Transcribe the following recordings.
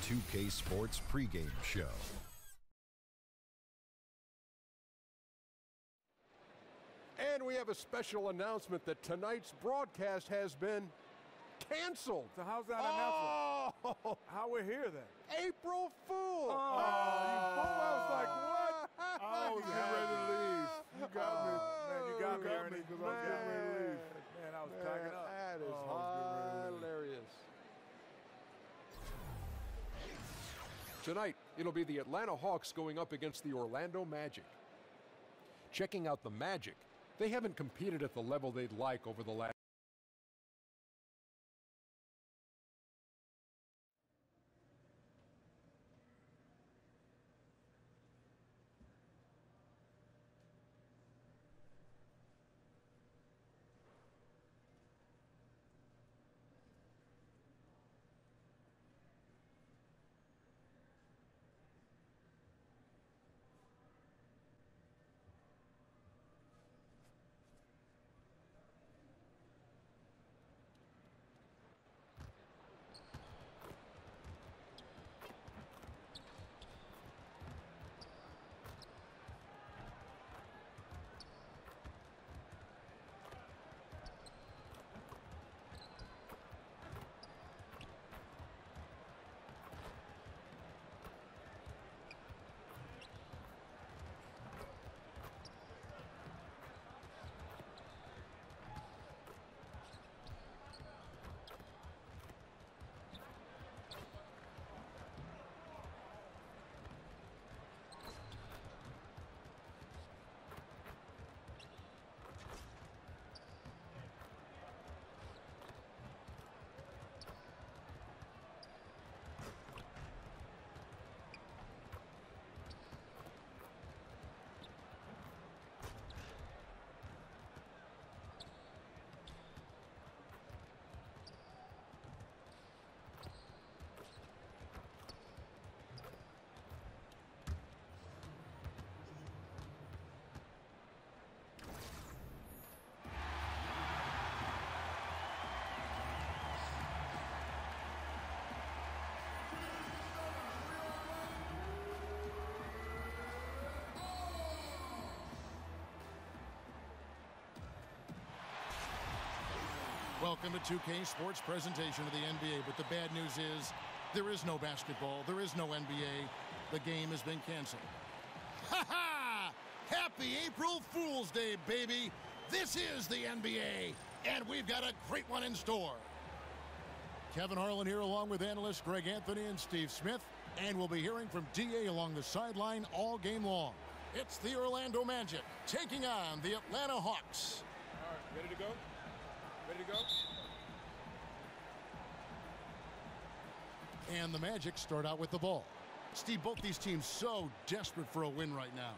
2K Sports pregame show. And we have a special announcement that tonight's broadcast has been canceled. So how's that announcement? Oh, How we hear that? April Fool! Oh, you fool! I was like, what? I was getting ready to leave. You got me. Man, you got me, Ernie, because I was getting ready to leave. Man, I was packing up. That is hilarious. Tonight, it'll be the Atlanta Hawks going up against the Orlando Magic. Checking out the Magic, they haven't competed at the level they'd like over the last. Welcome to 2K Sports presentation of the NBA, but the bad news is there is no basketball, there is no NBA. The game has been canceled. Ha-ha! Happy April Fool's Day, baby! This is the NBA, and we've got a great one in store. Kevin Harlan here along with analysts Greg Anthony and Steve Smith, and we'll be hearing from DA along the sideline all game long. It's the Orlando Magic taking on the Atlanta Hawks. All right, ready to go? Ready to go? And the Magic start out with the ball. Steve, both these teams so desperate for a win right now.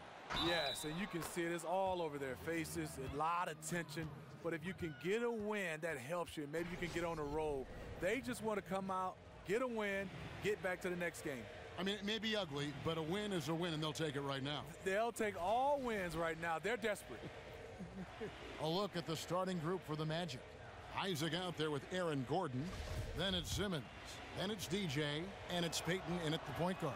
Yes, and you can see it. It's all over their faces, a lot of tension. But if you can get a win, that helps you. Maybe you can get on a roll. They just want to come out, get a win, get back to the next game. I mean, it may be ugly, but a win is a win, and they'll take it right now. They'll take all wins right now. They're desperate. A look at the starting group for the Magic. Isaac out there with Aaron Gordon. Then it's Simmons. Then it's DJ. And it's Peyton in at the point guard.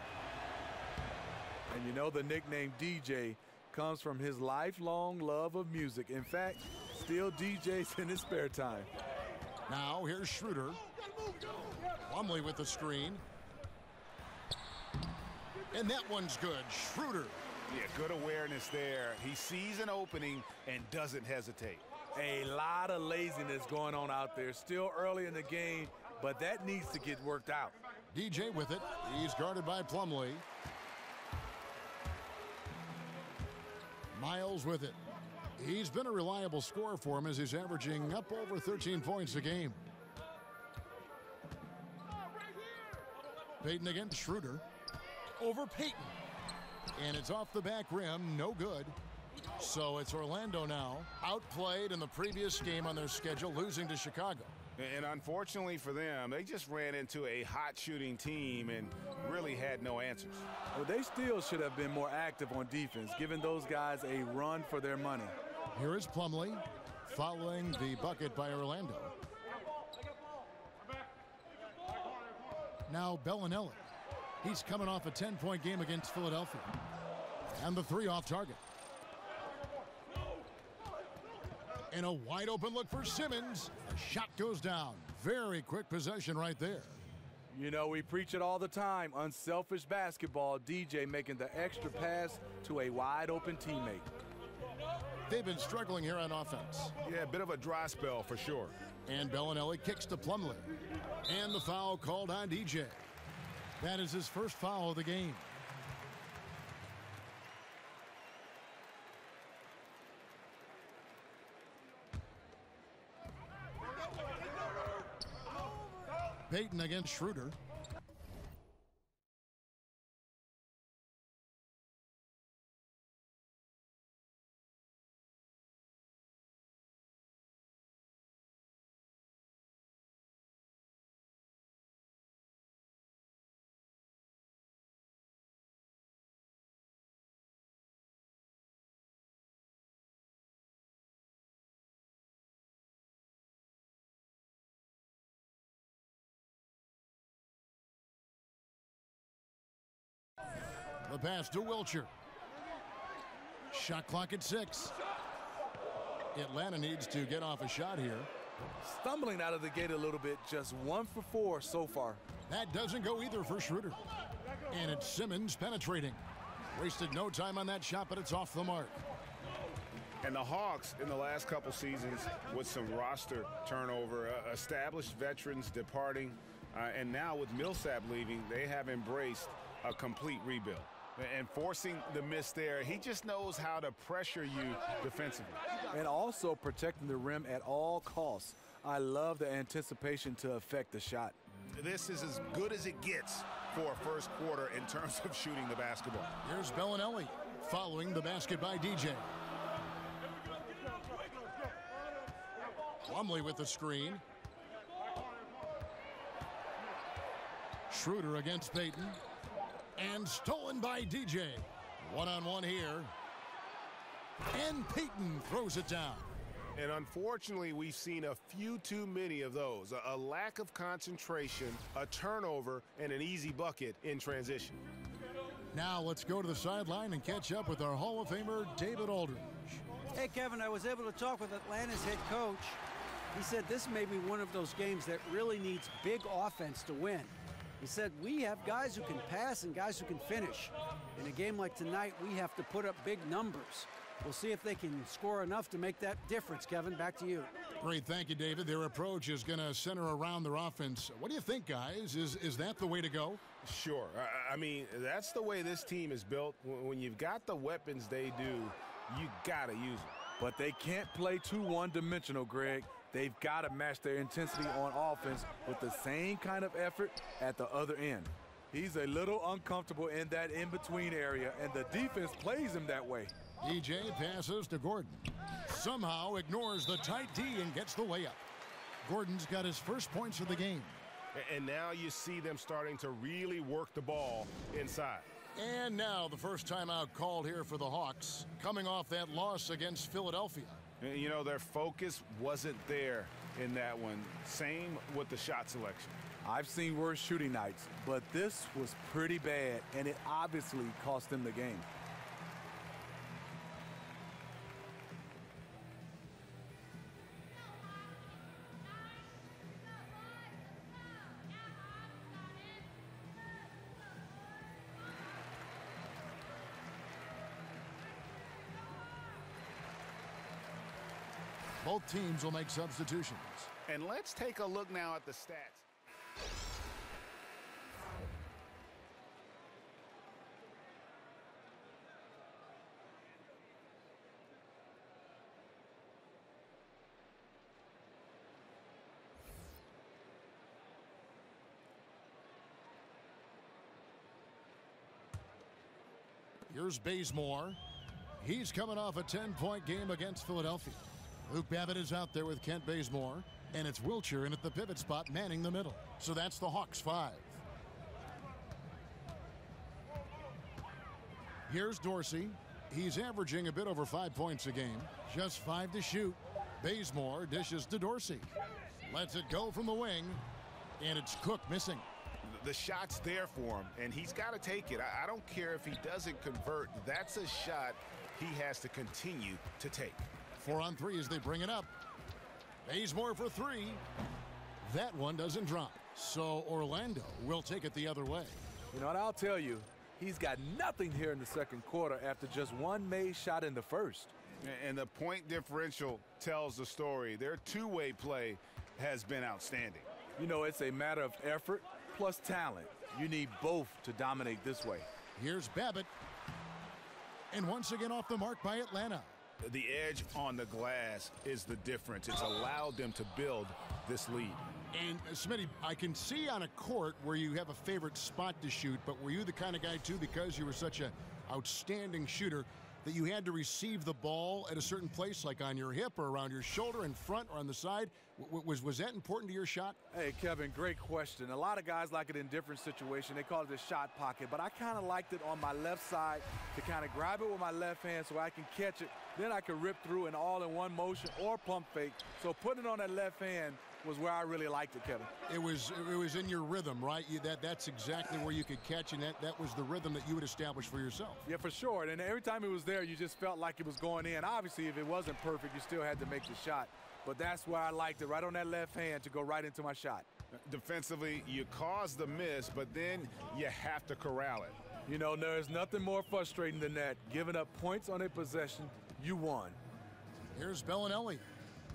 And you know the nickname DJ comes from his lifelong love of music. In fact, still DJs in his spare time. Now here's Schroeder. Plumlee with the screen. And that one's good. Schroeder. Yeah, good awareness there. He sees an opening and doesn't hesitate. A lot of laziness going on out there. Still early in the game, but that needs to get worked out. DJ with it. He's guarded by Plumlee. Miles with it. He's been a reliable scorer for him as he's averaging up over 13 points a game. Peyton against Schroeder. Over Peyton. And it's off the back rim. No good. So it's Orlando now, outplayed in the previous game on their schedule, losing to Chicago. And unfortunately for them, they just ran into a hot shooting team and really had no answers. Well, they still should have been more active on defense, giving those guys a run for their money. Here is Plumlee, following the bucket by Orlando. Now Bellinelli. He's coming off a 10-point game against Philadelphia. And the three off target. And a wide open look for Simmons. The shot goes down. Very quick possession right there. You know, we preach it all the time. Unselfish basketball. DJ making the extra pass to a wide open teammate. They've been struggling here on offense. Yeah, a bit of a dry spell for sure. And Bellinelli kicks to Plumlee. And the foul called on DJ. That is his first foul of the game. Payton against Schroeder. The pass to Wilcher. Shot clock at 6. Atlanta needs to get off a shot here. Stumbling out of the gate a little bit, just 1 for 4 so far. That doesn't go either for Schroeder. And it's Simmons penetrating. Wasted no time on that shot, but it's off the mark. And the Hawks in the last couple seasons with some roster turnover, established veterans departing, and now with Millsap leaving, they have embraced a complete rebuild. And forcing the miss there, he just knows how to pressure you defensively. And also protecting the rim at all costs. I love the anticipation to affect the shot. This is as good as it gets for a first quarter in terms of shooting the basketball. Here's Bellinelli following the basket by DJ. Plumlee with the screen. Schroeder against Payton. And stolen by DJ. One-on-one here. And Payton throws it down. And unfortunately, we've seen a few too many of those. A lack of concentration, a turnover, and an easy bucket in transition. Now let's go to the sideline and catch up with our Hall of Famer, David Aldridge. Hey, Kevin, I was able to talk with Atlanta's head coach. He said this may be one of those games that really needs big offense to win. He said, we have guys who can pass and guys who can finish. In a game like tonight, we have to put up big numbers. We'll see if they can score enough to make that difference. Kevin, back to you. Great, thank you, David. Their approach is going to center around their offense. What do you think, guys? Is that the way to go? Sure. I mean, that's the way this team is built. When you've got the weapons they do, you got to use them. But they can't play too one-dimensional, Greg. They've got to match their intensity on offense with the same kind of effort at the other end. He's a little uncomfortable in that in-between area, and the defense plays him that way. DJ passes to Gordon. Somehow ignores the tight D and gets the layup. Gordon's got his first points of the game. And now you see them starting to really work the ball inside. And now the first timeout called here for the Hawks, coming off that loss against Philadelphia. You know, their focus wasn't there in that one. Same with the shot selection. I've seen worse shooting nights, but this was pretty bad, and it obviously cost them the game. Both teams will make substitutions. And let's take a look now at the stats. Here's Bazemore. He's coming off a 10-point game against Philadelphia. Luke Babbitt is out there with Kent Bazemore, and it's Wilcher in at the pivot spot manning the middle. So that's the Hawks 5. Here's Dorsey. He's averaging a bit over 5 points a game. Just 5 to shoot. Bazemore dishes to Dorsey. Lets it go from the wing, and it's Cook missing. The shot's there for him, and he's got to take it. I don't care if he doesn't convert. That's a shot he has to continue to take. 4 on 3 as they bring it up. Bazemore for 3. That one doesn't drop. So Orlando will take it the other way. You know what, I'll tell you, he's got nothing here in the second quarter after just one made shot in the first. And the point differential tells the story. Their two-way play has been outstanding. You know, it's a matter of effort plus talent. You need both to dominate this way. Here's Babbitt. And once again off the mark by Atlanta. The edge on the glass is the difference. It's allowed them to build this lead. And Smitty, I can see on a court where you have a favorite spot to shoot, but were you the kind of guy, too, because you were such an outstanding shooter, that you had to receive the ball at a certain place, like on your hip or around your shoulder, in front or on the side? Was that important to your shot? Hey, Kevin, great question. A lot of guys like it in different situations. They call it a shot pocket, but I kind of liked it on my left side to kind of grab it with my left hand so I can catch it. Then I can rip through an all-in-one motion or pump fake. So putting it on that left hand was where I really liked it, Kevin. It was in your rhythm, right? That's exactly where you could catch, and that was the rhythm that you would establish for yourself. Yeah, for sure. And every time it was there, you just felt like it was going in. Obviously, if it wasn't perfect, you still had to make the shot. But that's where I liked it, right on that left hand to go right into my shot. Defensively, you cause the miss, but then you have to corral it. You know, there's nothing more frustrating than that. Giving up points on a possession, you won. Here's Bellinelli,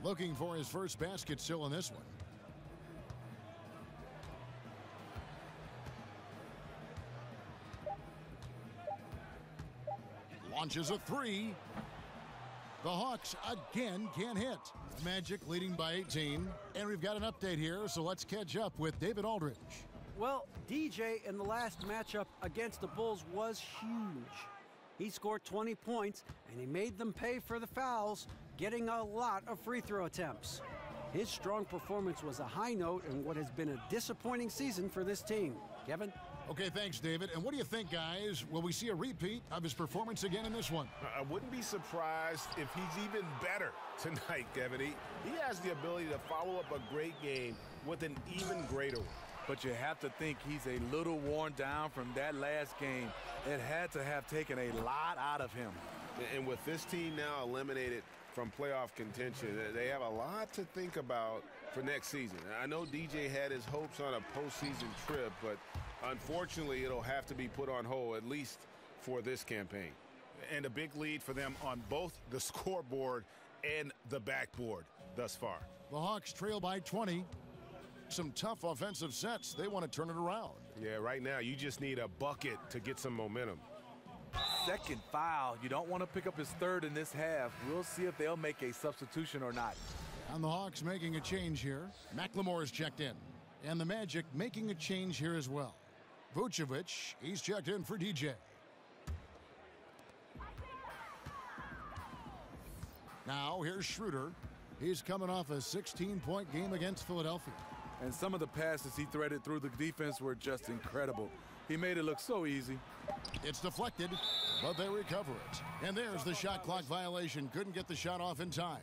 looking for his first basket still in this one. Launches a 3. The Hawks again can't hit. Magic leading by 18. And we've got an update here, so let's catch up with David Aldridge. Well, DJ in the last matchup against the Bulls was huge. He scored 20 points, and he made them pay for the fouls, getting a lot of free throw attempts. His strong performance was a high note in what has been a disappointing season for this team. Kevin? Okay, thanks, David. And what do you think, guys? Will we see a repeat of his performance again in this one? I wouldn't be surprised if he's even better tonight, Kevin. He has the ability to follow up a great game with an even greater one. But you have to think he's a little worn down from that last game. It had to have taken a lot out of him. And with this team now eliminated from playoff contention, they have a lot to think about for next season. I know DJ had his hopes on a postseason trip, but unfortunately it'll have to be put on hold, at least for this campaign. And a big lead for them on both the scoreboard and the backboard thus far. The Hawks trail by 20. Some tough offensive sets. They want to turn it around. Yeah, right now you just need a bucket to get some momentum. Second foul. You don't want to pick up his third in this half. We'll see if they'll make a substitution or not. And the Hawks making a change here. McLemore is checked in. And the Magic making a change here as well. Vucevic, he's checked in for DJ. Now here's Schroeder. He's coming off a 16-point game against Philadelphia. And some of the passes he threaded through the defense were just incredible. He made it look so easy. It's deflected, but they recover it. And there's the shot clock violation. Couldn't get the shot off in time.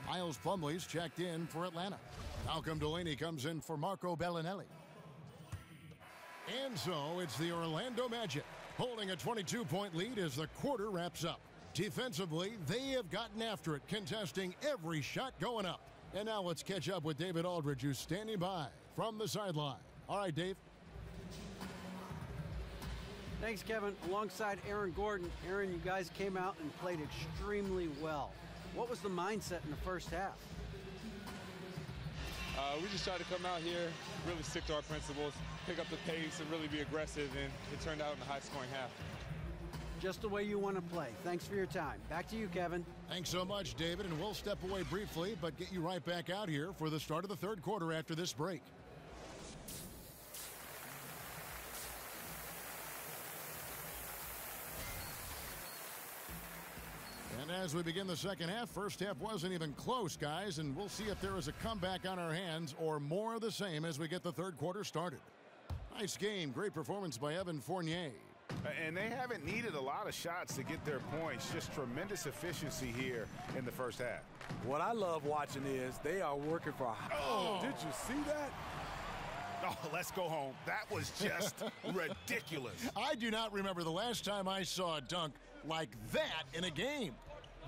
Miles Plumlee's checked in for Atlanta. Malcolm Delaney comes in for Marco Bellinelli. And so it's the Orlando Magic holding a 22-point lead as the quarter wraps up. Defensively, they have gotten after it, contesting every shot going up. And now let's catch up with David Aldridge, who's standing by from the sideline. All right, Dave. Thanks, Kevin. Alongside Aaron Gordon. Aaron, you guys came out and played extremely well. What was the mindset in the first half? We just tried to come out here, really stick to our principles, pick up the pace, and really be aggressive, and it turned out in a high-scoring half. Just the way you want to play. Thanks for your time. Back to you, Kevin. Thanks so much, David, and we'll step away briefly, but get you right back out here for the start of the third quarter after this break. And as we begin the second half, first half wasn't even close, guys, and we'll see if there is a comeback on our hands or more of the same as we get the third quarter started. Nice game. Great performance by Evan Fournier. And they haven't needed a lot of shots to get their points. Just tremendous efficiency here in the first half. What I love watching is they are working for... Oh, did you see that? Oh, let's go home. That was just ridiculous. I do not remember the last time I saw a dunk like that in a game.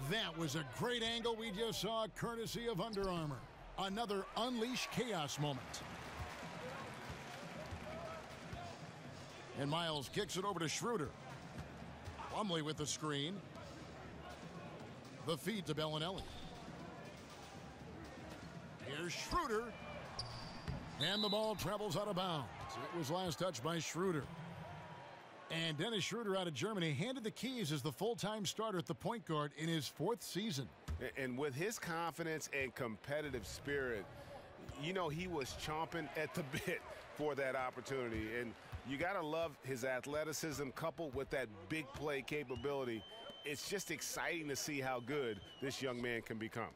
That was a great angle we just saw, courtesy of Under Armour. Another unleash chaos moment. And Miles kicks it over to Schroeder. Plumlee with the screen. The feed to Bellinelli. Here's Schroeder. And the ball travels out of bounds. It was last touched by Schroeder. And Dennis Schroeder out of Germany handed the keys as the full-time starter at the point guard in his 4th season. And with his confidence and competitive spirit, you know, he was chomping at the bit for that opportunity. And you got to love his athleticism coupled with that big play capability. It's just exciting to see how good this young man can become.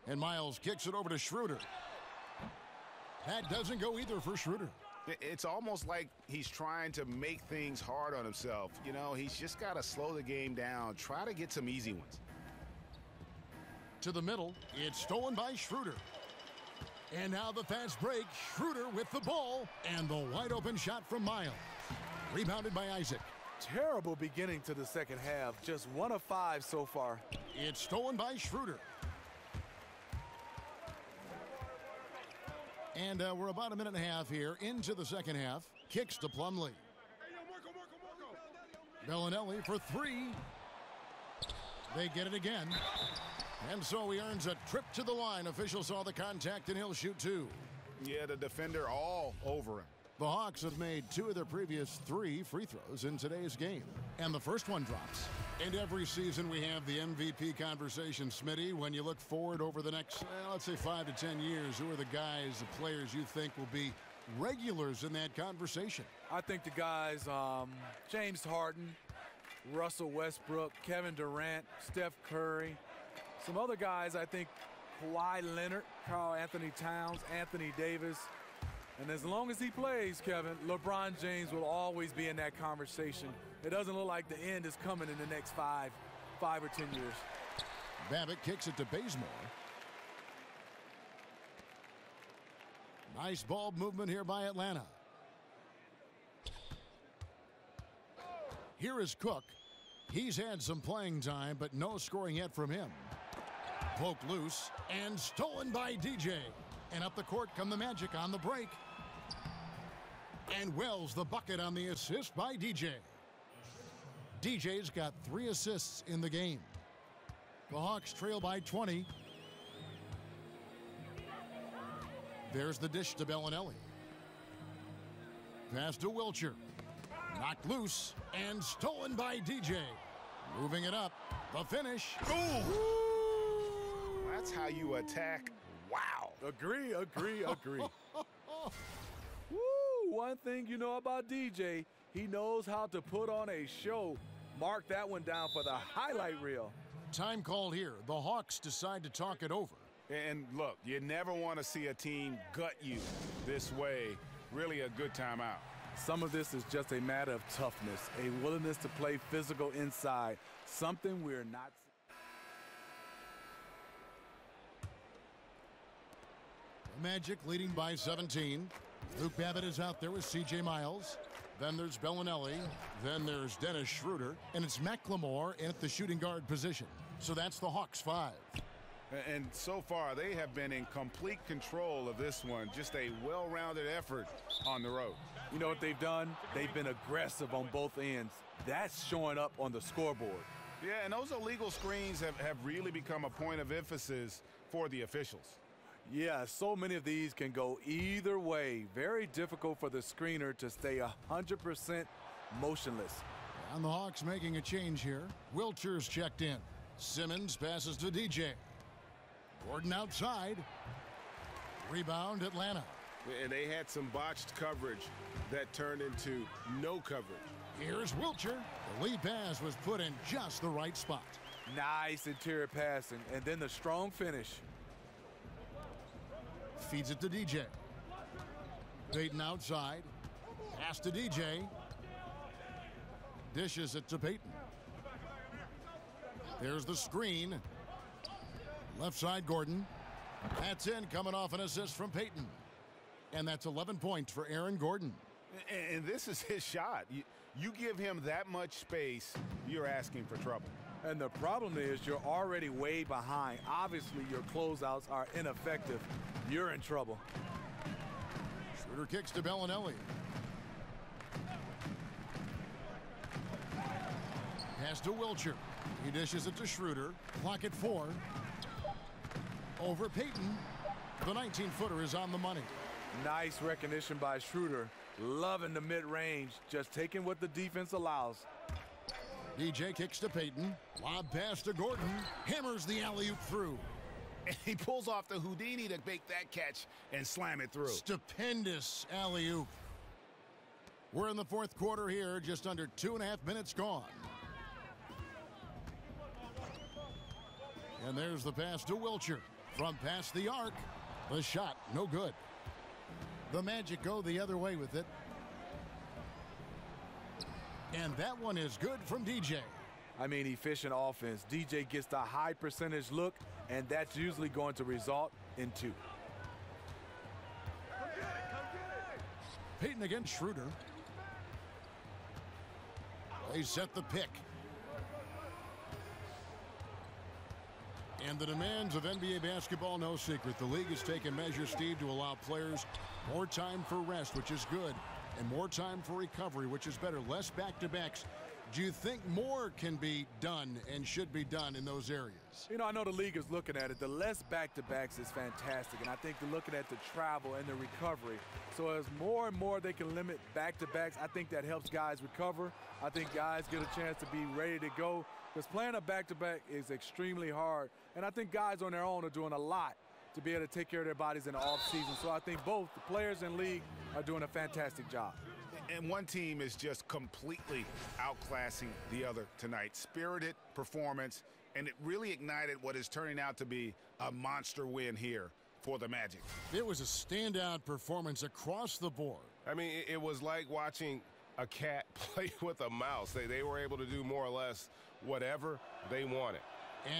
And Miles kicks it over to Schroeder. That doesn't go either for Schroeder. It's almost like he's trying to make things hard on himself. You know, he's just got to slow the game down, try to get some easy ones. To the middle, it's stolen by Schroeder. And now the fast break, Schroeder with the ball, and the wide open shot from Miles. Rebounded by Isaac. Terrible beginning to the second half. Just 1 of 5 so far. It's stolen by Schroeder. And we're about a minute and a half here into the second half. Kicks to Plumlee. Bellinelli for 3. They get it again. And so he earns a trip to the line. Official saw the contact, and he'll shoot 2. Yeah, the defender all over him. The Hawks have made 2 of their previous 3 free throws in today's game. And the first one drops. And every season we have the MVP conversation, Smitty. When you look forward over the next, let's say 5 to 10 years, who are the guys, the players you think will be regulars in that conversation? I think the guys, James Harden, Russell Westbrook, Kevin Durant, Steph Curry. Some other guys, I think Kawhi Leonard, Karl Anthony Towns, Anthony Davis. And as long as he plays, Kevin, LeBron James will always be in that conversation. It doesn't look like the end is coming in the next 5 or 10 years. Babbitt kicks it to Bazemore. Nice ball movement here by Atlanta. Here is Cook. He's had some playing time, but no scoring yet from him. Poked loose and stolen by DJ. And up the court come the Magic on the break. And Wells the bucket on the assist by DJ. DJ's got 3 assists in the game. The Hawks trail by 20. There's the dish to Bellinelli. Pass to Wilcher. Knocked loose and stolen by DJ. Moving it up. The finish. Ooh. That's how you attack. Wow. Agree. Woo! One thing you know about DJ, he knows how to put on a show. Mark that one down for the highlight reel. Time called here. The Hawks decide to talk it over. And look, you never want to see a team gut you this way. Really a good timeout. Some of this is just a matter of toughness, a willingness to play physical inside, something we're not. The Magic leading by 17. Luke Babbitt is out there with C.J. Miles. Then there's Bellinelli. Then there's Dennis Schroeder. And it's McLemore in at the shooting guard position. So that's the Hawks 5. And so far, they have been in complete control of this one. Just a well-rounded effort on the road. You know what they've done? They've been aggressive on both ends. That's showing up on the scoreboard. Yeah, and those illegal screens have really become a point of emphasis for the officials. Yeah, so many of these can go either way. Very difficult for the screener to stay 100% motionless. And the Hawks making a change here. Wilcher's checked in. Simmons passes to DJ. Gordon outside. Rebound Atlanta. And they had some botched coverage that turned into no coverage. Here's Wilcher. The lead pass was put in just the right spot. Nice interior passing, and then the strong finish. Feeds it to DJ. Payton outside. Pass to DJ. Dishes it to Payton. There's the screen. Left side, Gordon. That's in, coming off an assist from Payton. And that's 11 points for Aaron Gordon. And this is his shot. You give him that much space, you're asking for trouble. And the problem is you're already way behind. Obviously, your closeouts are ineffective. You're in trouble. Schroeder kicks to Bellinelli. Pass to Wilcher. He dishes it to Schroeder. Clock at 4. Over Payton. The 19-footer is on the money. Nice recognition by Schroeder. Loving the mid-range, just taking what the defense allows. DJ kicks to Payton. Lob pass to Gordon. Hammers the alley-oop through. And he pulls off the Houdini to make that catch and slam it through. Stupendous alley-oop. We're in the fourth quarter here, just under 2.5 minutes gone. And there's the pass to Wilcher. From past the arc, the shot, no good. The Magic go the other way with it. And that one is good from DJ. I mean, efficient offense. DJ gets the high percentage look, and that's usually going to result in 2. Payton against Schroeder. They set the pick. And the demands of NBA basketball, no secret. The league has taken measures, Steve, to allow players more time for rest, which is good, and more time for recovery, which is better. Less back-to-backs. Do you think more can be done and should be done in those areas? You know, I know the league is looking at it. The less back-to-backs is fantastic, and I think they're looking at the travel and the recovery. So as more and more they can limit back-to-backs, I think that helps guys recover. I think guys get a chance to be ready to go, because playing a back-to-back is extremely hard. And I think guys on their own are doing a lot to be able to take care of their bodies in the offseason. So I think both the players and league are doing a fantastic job. And one team is just completely outclassing the other tonight. Spirited performance, and it really ignited what is turning out to be a monster win here for the Magic. It was a standout performance across the board. I mean, it was like watching a cat play with a mouse. They were able to do more or less whatever they wanted.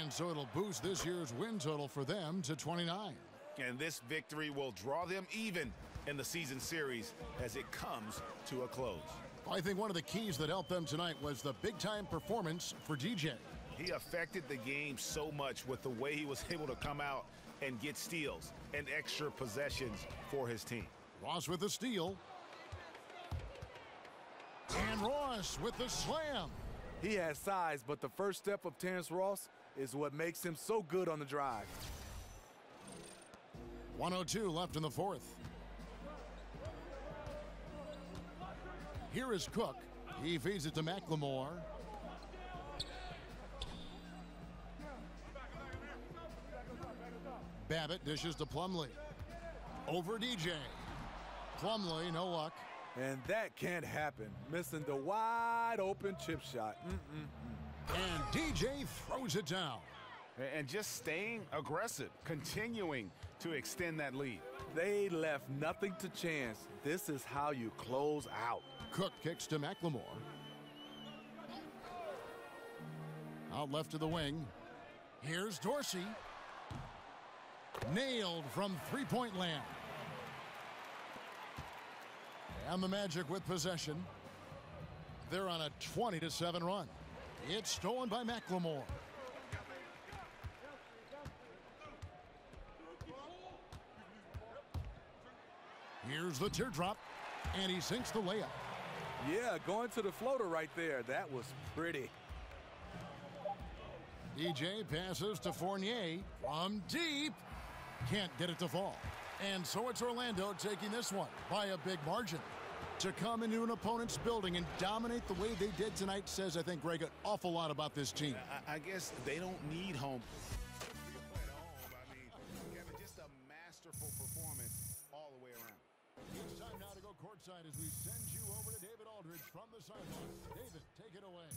And so it'll boost this year's win total for them to 29. And this victory will draw them even in the season series as it comes to a close. I think one of the keys that helped them tonight was the big-time performance for DJ. He affected the game so much with the way he was able to come out and get steals and extra possessions for his team. Ross with the steal. And Ross with the slam. He has size, but the first step of Terrence Ross is what makes him so good on the drive. 1:02 left in the fourth. Here is Cook. He feeds it to McLemore. Babbitt dishes to Plumlee. Over DJ. Plumlee, no luck. And that can't happen. Missing the wide open chip shot. And DJ throws it down. And just staying aggressive, continuing to extend that lead. They left nothing to chance. This is how you close out. Cook kicks to McLemore. Out left to the wing. Here's Dorsey. Nailed from three-point land. And the Magic with possession. They're on a 20-7 run. It's stolen by McLemore. Here's the teardrop, and he sinks the layup. Yeah, going to the floater right there. That was pretty. DJ passes to Fournier from deep. Can't get it to fall. And so it's Orlando taking this one by a big margin. To come into an opponent's building and dominate the way they did tonight says, I think, Greg, an awful lot about this team. I guess they don't need home. I mean, Kevin, just a masterful performance all the way around. It's time now to go courtside as we send you over to David Aldridge from the sideline. David, take it away.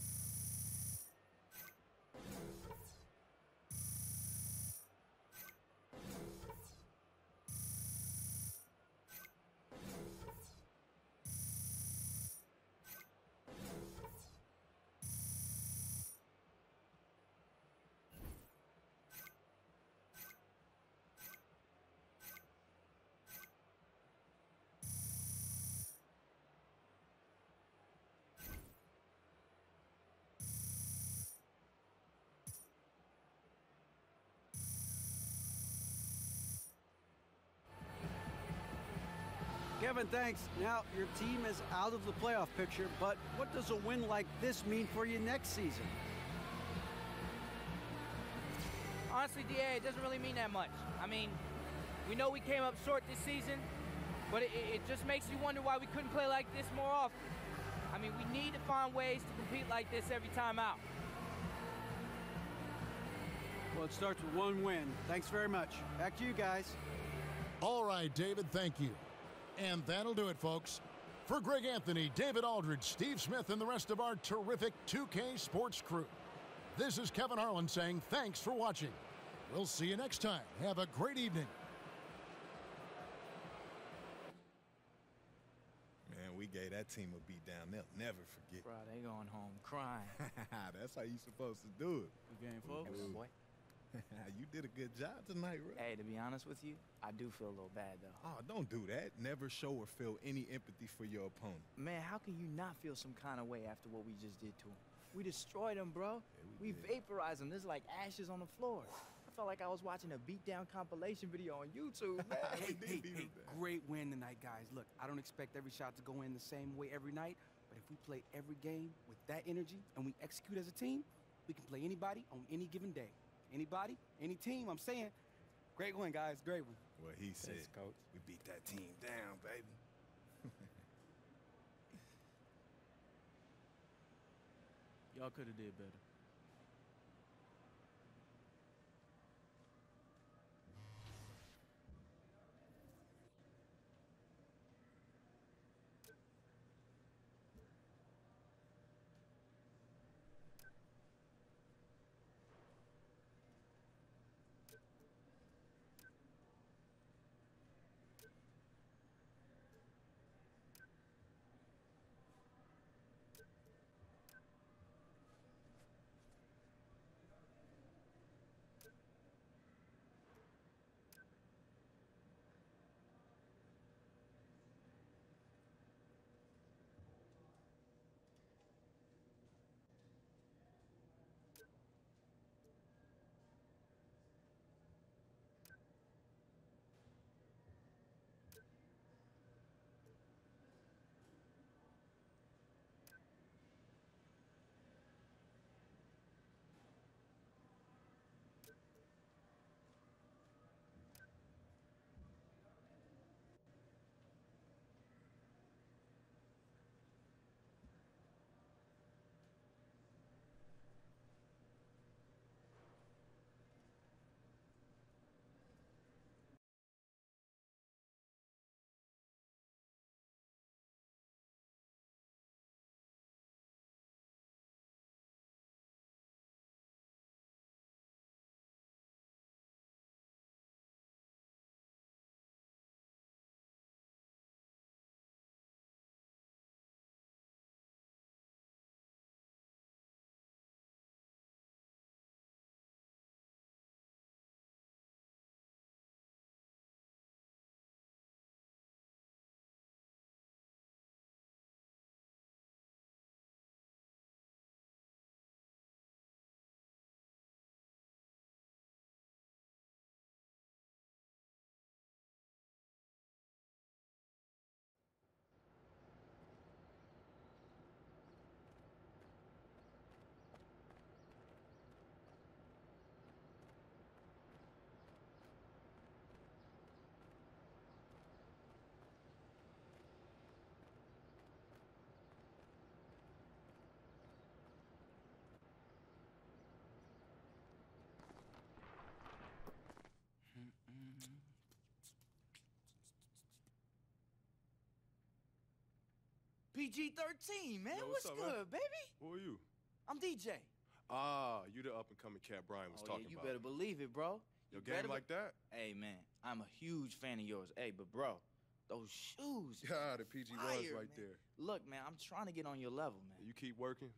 Kevin, thanks. Now, your team is out of the playoff picture, but what does a win like this mean for you next season? Honestly, DA, it doesn't really mean that much. I mean, we know we came up short this season, but it just makes you wonder why we couldn't play like this more often. I mean, we need to find ways to compete like this every time out. Well, it starts with one win. Thanks very much. Back to you guys. All right, David, thank you. And that'll do it, folks. For Greg Anthony, David Aldridge, Steve Smith, and the rest of our terrific 2K Sports crew, this is Kevin Harlan saying thanks for watching. We'll see you next time. Have a great evening. Man, we gave that team a beat down. They'll never forget. Bro, they going home crying. That's how you supposed to do it. Good game, folks. Hey, boy. You did a good job tonight, bro. Hey, to be honest with you, I do feel a little bad, though. Oh, don't do that. Never show or feel any empathy for your opponent. Man, how can you not feel some kind of way after what we just did to him? We destroyed him, bro. Yeah, we vaporized him. There's like ashes on the floor. I felt like I was watching a beatdown compilation video on YouTube, man. Hey, great win tonight, guys. Look, I don't expect every shot to go in the same way every night, but if we play every game with that energy and we execute as a team, we can play anybody on any given day. Anybody, any team, I'm saying. Great win, guys, great win. Well, he said, Thanks, Coach. We beat that team down, baby. Y'all could have did better. PG-13, man. Yo, what's up, good, man? baby? Who are you? I'm DJ. You the up-and-coming cat Brian was talking You about. better believe it, bro. Your game like that? Hey, man, I'm a huge fan of yours. Hey, but bro, those shoes. Yeah, the PG fire, was right man. there. Look, man, I'm trying to get on your level, man. You keep working,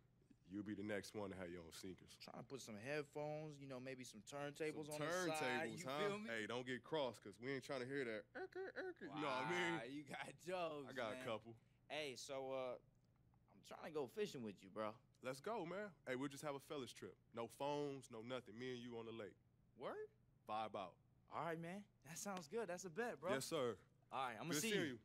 you'll be the next one to have your own sneakers. Trying to put some headphones, you know, maybe some turntables Some on the side. turntables, You huh? feel me? Hey, don't get cross, because we ain't trying to hear that. You know what I mean? You got jokes, I got man. a couple. Hey, so, I'm trying to go fishing with you, bro. Let's go, man. Hey, we'll just have a fellas trip. No phones, no nothing. Me and you on the lake. Word? Vibe out. All right, man. That sounds good. That's a bet, bro. Yes, sir. All right, I'm going to Good see seeing you. you.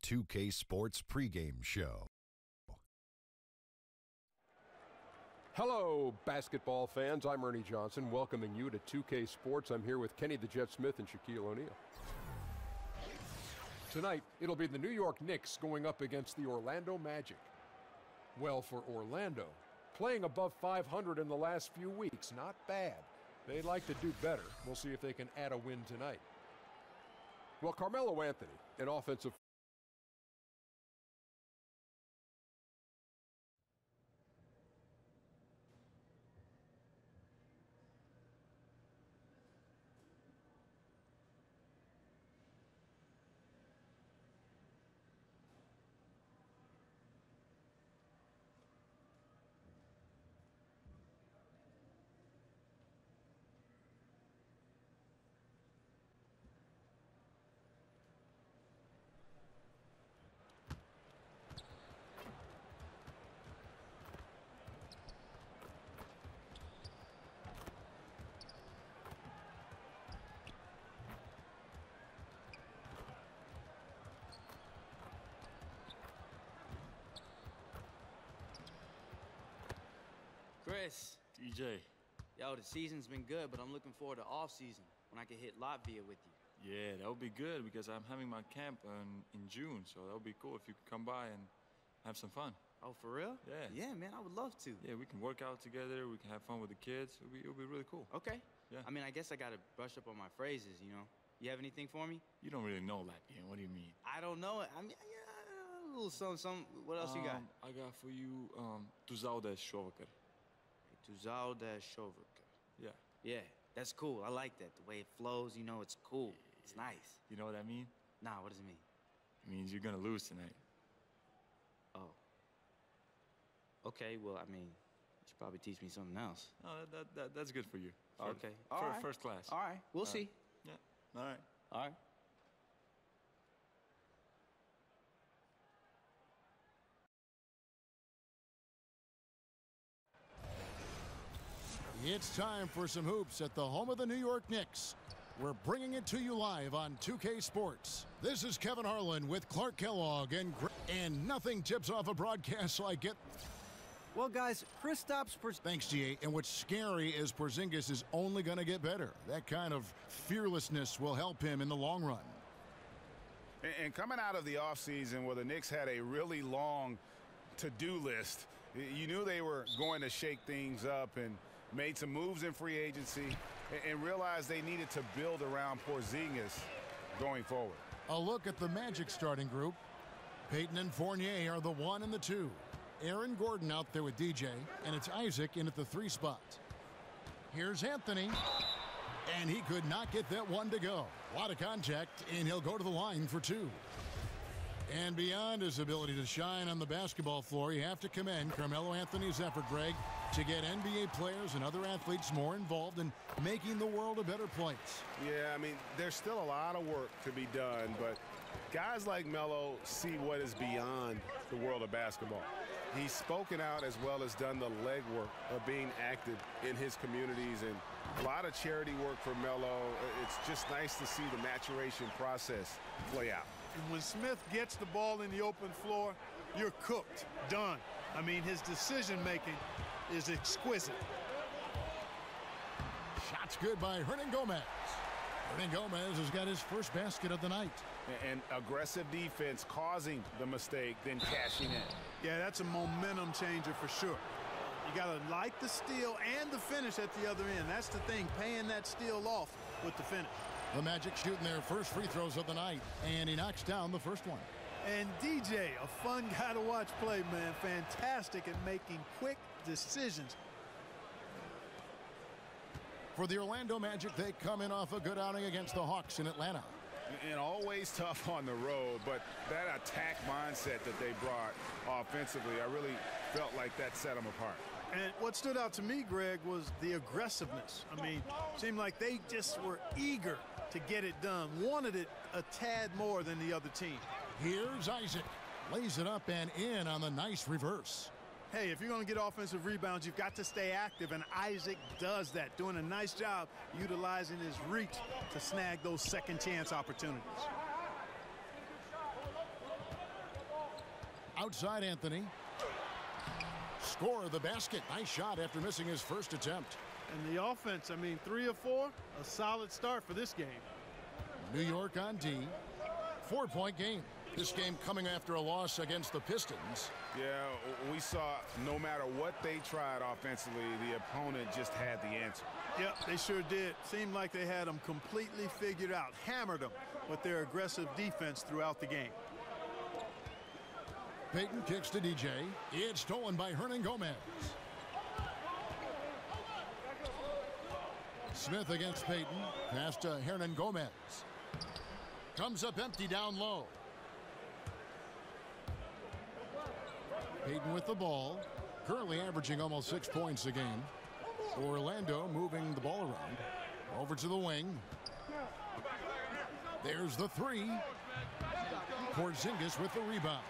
the 2K Sports pregame show. Hello, basketball fans. I'm Ernie Johnson, welcoming you to 2K Sports. I'm here with Kenny the Jet Smith and Shaquille O'Neal. Tonight, it'll be the New York Knicks going up against the Orlando Magic. Well, for Orlando, playing above 500 in the last few weeks, not bad. They'd like to do better. We'll see if they can add a win tonight. Well, Carmelo Anthony, an offensive Chris. DJ. Yo, the season's been good, but I'm looking forward to off-season when I can hit Latvia with you. Yeah, that would be good because I'm having my camp in June, so that would be cool if you could come by and have some fun. Oh, for real? Yeah. Yeah, man, I would love to. Yeah, we can work out together, we can have fun with the kids. It'll be really cool. Okay. Yeah. I mean, I guess I got to brush up on my phrases, you know? You have anything for me? You don't really know Latvian. What do you mean? I don't know it. I mean, yeah, a little something. What else you got? I got for you, tu zaudēsi šovakar. Tu zaudēsi šovakar. Yeah. Yeah, that's cool. I like that. The way it flows, you know, it's cool. It's nice. You know what that means? Nah, what does it mean? It means you're gonna lose tonight. Oh. Okay, well, I mean, you should probably teach me something else. No, that's good for you. Okay. All right. First class. All right. We'll see. Yeah. All right. All right. It's time for some hoops at the home of the New York Knicks. We're bringing it to you live on 2K Sports. This is Kevin Harlan with Clark Kellogg, and nothing tips off a broadcast like it. Well, guys, Kristaps Porzingis. Thanks, GA. And what's scary is Porzingis is only going to get better. That kind of fearlessness will help him in the long run. And coming out of the offseason where the Knicks had a really long to-do list, you knew they were going to shake things up and made some moves in free agency and realized they needed to build around Porzingis going forward. A look at the Magic starting group. Payton and Fournier are the 1 and the 2. Aaron Gordon out there with DJ, and it's Isaac in at the 3 spot. Here's Anthony, and he could not get that one to go. A lot of contact, and he'll go to the line for 2. And beyond his ability to shine on the basketball floor, you have to commend Carmelo Anthony's effort, Greg, to get NBA players and other athletes more involved in making the world a better place. Yeah, I mean, there's still a lot of work to be done, but guys like Melo see what is beyond the world of basketball. He's spoken out as well as done the legwork of being active in his communities, and a lot of charity work for Melo. It's just nice to see the maturation process play out. And when Smith gets the ball in the open floor, you're cooked, done. I mean, his decision-making is exquisite. Shots good by Hernan Gomez. Hernan Gomez has got his first basket of the night. And aggressive defense causing the mistake, then cashing in. Yeah, that's a momentum changer for sure. You got to like the steal and the finish at the other end. That's the thing, paying that steal off with the finish. The Magic shooting their first free throws of the night, and he knocks down the first one. And DJ, a fun guy to watch play, man. Fantastic at making quick decisions. For the Orlando Magic, they come in off a good outing against the Hawks in Atlanta. And always tough on the road, but that attack mindset that they brought offensively, I really felt like that set them apart. And what stood out to me, Greg, was the aggressiveness. I mean, seemed like they just were eager to get it done, wanted it a tad more than the other team. Here's Isaac. Lays it up and in on the nice reverse. Hey, if you're going to get offensive rebounds, you've got to stay active, and Isaac does that, doing a nice job utilizing his reach to snag those second chance opportunities. Outside Anthony. Score the basket. Nice shot after missing his first attempt. And the offense, I mean, 3 of 4, a solid start for this game. New York on D. 4-point game. This game coming after a loss against the Pistons. Yeah, we saw no matter what they tried offensively, the opponent just had the answer. Yep, they sure did. Seemed like they had them completely figured out. Hammered them with their aggressive defense throughout the game. Payton kicks to DJ. It's stolen by Hernan Gomez. Smith against Payton. Pass to Hernan Gomez. Comes up empty down low. Payton with the ball. Currently averaging almost 6 points a game. Orlando moving the ball around. Over to the wing. There's the three. Porzingis with the rebound.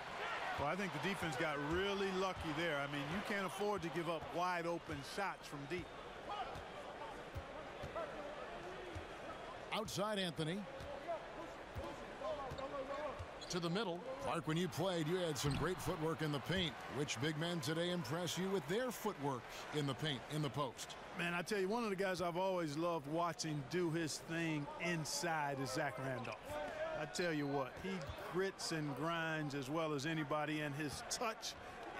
Well, I think the defense got really lucky there. I mean, you can't afford to give up wide open shots from deep. Outside Anthony. To the middle. Clark, when you played, you had some great footwork in the paint. Which big men today impress you with their footwork in the paint, in the post? Man, I tell you, one of the guys I've always loved watching do his thing inside is Zach Randolph. I tell you what, he grits and grinds as well as anybody, and his touch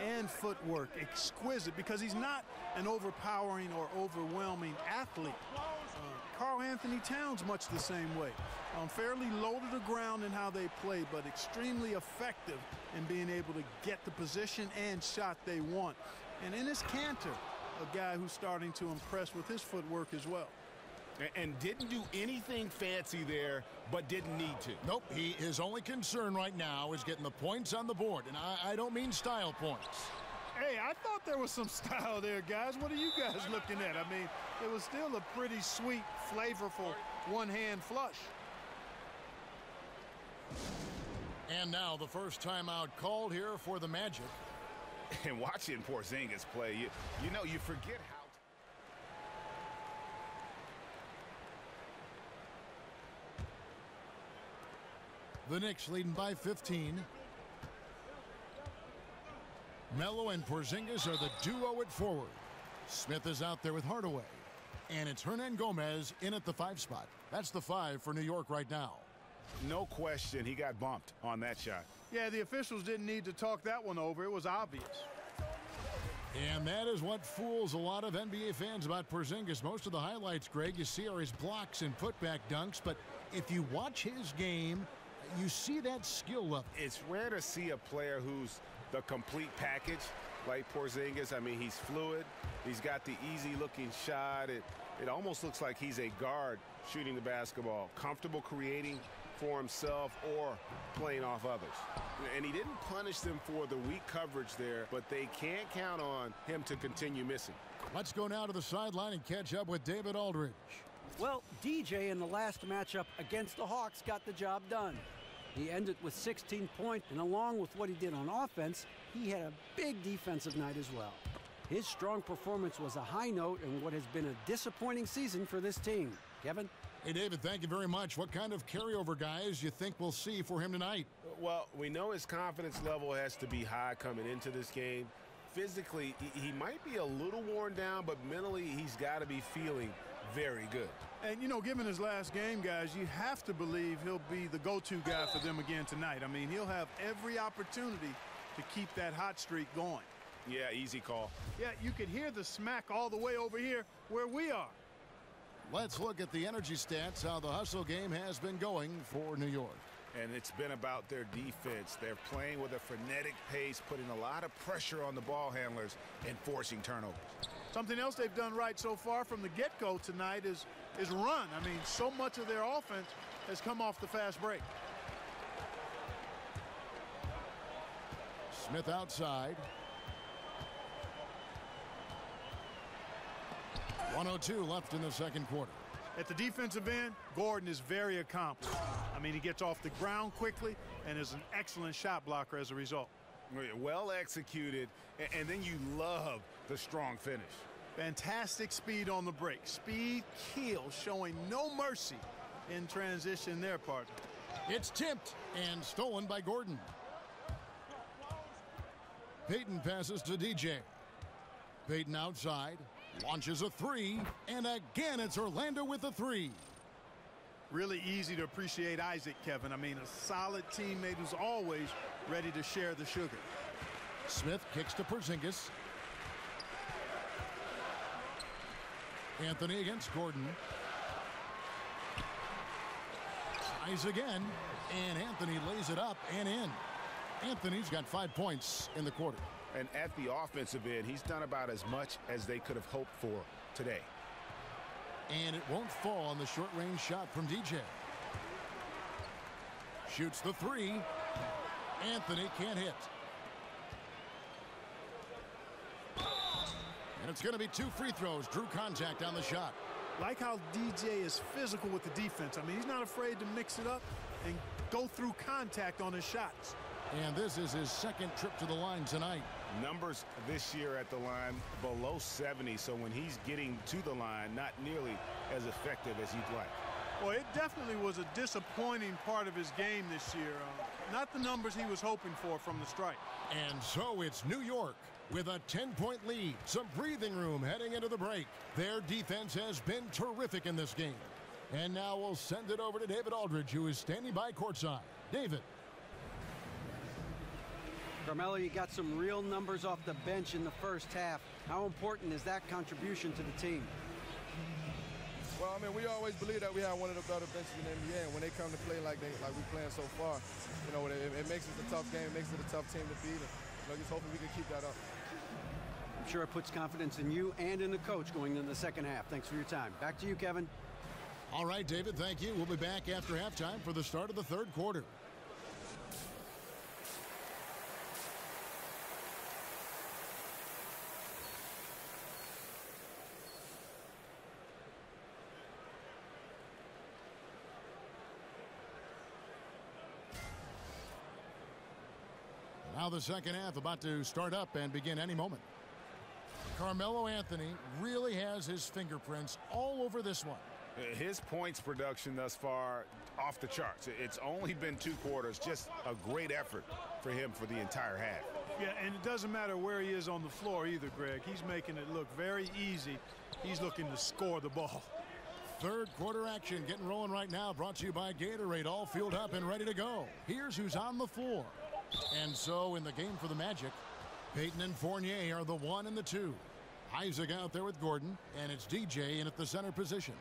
and footwork exquisite because he's not an overpowering or overwhelming athlete. Karl Anthony Towns much the same way. Fairly low to the ground in how they play, but extremely effective in being able to get the position and shot they want. And Enes Kanter, a guy who's starting to impress with his footwork as well. And didn't do anything fancy there, but didn't need to. Nope, his only concern right now is getting the points on the board, and I don't mean style points. Hey, I thought there was some style there, guys. What are you guys looking at? I mean, it was still a pretty sweet, flavorful one-hand flush. And now the first timeout called here for the Magic. And watching Porzingis play, you know, you forget how. The Knicks leading by 15. Melo and Porzingis are the duo at forward. Smith is out there with Hardaway. And it's Hernan Gomez in at the 5 spot. That's the 5 for New York right now. No question, he got bumped on that shot. Yeah, the officials didn't need to talk that one over. It was obvious. And that is what fools a lot of NBA fans about Porzingis. Most of the highlights, Greg, you see are his blocks and putback dunks. But if you watch his game, you see that skill level. It's rare to see a player who's the complete package like Porzingis. I mean, he's fluid. He's got the easy-looking shot. It almost looks like he's a guard shooting the basketball, comfortable creating for himself or playing off others. And he didn't punish them for the weak coverage there, but they can't count on him to continue missing. Let's go now to the sideline and catch up with David Aldridge. Well, DJ in the last matchup against the Hawks got the job done. He ended with 16 points, and along with what he did on offense, he had a big defensive night as well. His strong performance was a high note in what has been a disappointing season for this team. Kevin? Hey, David, thank you very much. What kind of carryover guys you think we'll see for him tonight? Well, we know his confidence level has to be high coming into this game. Physically, he might be a little worn down, but mentally, he's got to be feeling very good. And, you know, given his last game, guys, you have to believe he'll be the go-to guy for them again tonight. I mean, he'll have every opportunity to keep that hot streak going. Yeah, easy call. Yeah, you could hear the smack all the way over here where we are. Let's look at the energy stats, how the hustle game has been going for New York. And it's been about their defense. They're playing with a frenetic pace, putting a lot of pressure on the ball handlers and forcing turnovers. Something else they've done right so far from the get-go tonight is run. I mean, so much of their offense has come off the fast break. Smith outside. 1:02 left in the second quarter. At the defensive end, Gordon is very accomplished. I mean, he gets off the ground quickly and is an excellent shot blocker as a result. Well executed, and then you love the strong finish. Fantastic speed on the break. Speed kills, showing no mercy in transition there, partner. It's tipped and stolen by Gordon. Payton passes to DJ. Payton outside, launches a three, and again it's Orlando with a three. Really easy to appreciate Isaac, Kevin. I mean, a solid teammate who's always ready to share the sugar. Smith kicks to Porzingis. Anthony against Gordon. Tries again, and Anthony lays it up and in. Anthony's got 5 points in the quarter. And at the offensive end, he's done about as much as they could have hoped for today. And it won't fall on the short-range shot from DJ. Shoots the three. Anthony can't hit. And it's going to be 2 free throws. Drew contact on the shot. Like how DJ is physical with the defense. I mean, he's not afraid to mix it up and go through contact on his shots. And this is his second trip to the line tonight. Numbers this year at the line below 70, so when he's getting to the line, not nearly as effective as he'd like. Well, it definitely was a disappointing part of his game this year. Not the numbers he was hoping for from the strike. And so it's New York with a 10-point lead. Some breathing room heading into the break. Their defense has been terrific in this game. And now we'll send it over to David Aldridge, who is standing by courtside. David. Carmelo, you got some real numbers off the bench in the first half. How important is that contribution to the team? Well, I mean, we always believe that we have one of the better benches in the NBA, and when they come to play like we're playing so far, you know, it makes it a tough game, it makes it a tough team to beat. And, you know, just hoping we can keep that up. I'm sure it puts confidence in you and in the coach going into the second half. Thanks for your time. Back to you, Kevin. All right, David, thank you. We'll be back after halftime for the start of the third quarter. Now the second half about to start up and begin any moment. Carmelo Anthony really has his fingerprints all over this one. His points production thus far off the charts. It's only been 2 quarters. Just a great effort for him for the entire half. Yeah, and it doesn't matter where he is on the floor either, Greg. He's making it look very easy. He's looking to score the ball. Third quarter action getting rolling right now. Brought to you by Gatorade. All fueled up and ready to go. Here's who's on the floor. And so in the game for the Magic, Payton and Fournier are the 1 and the 2. Isaac out there with Gordon, and it's DJ in at the center position.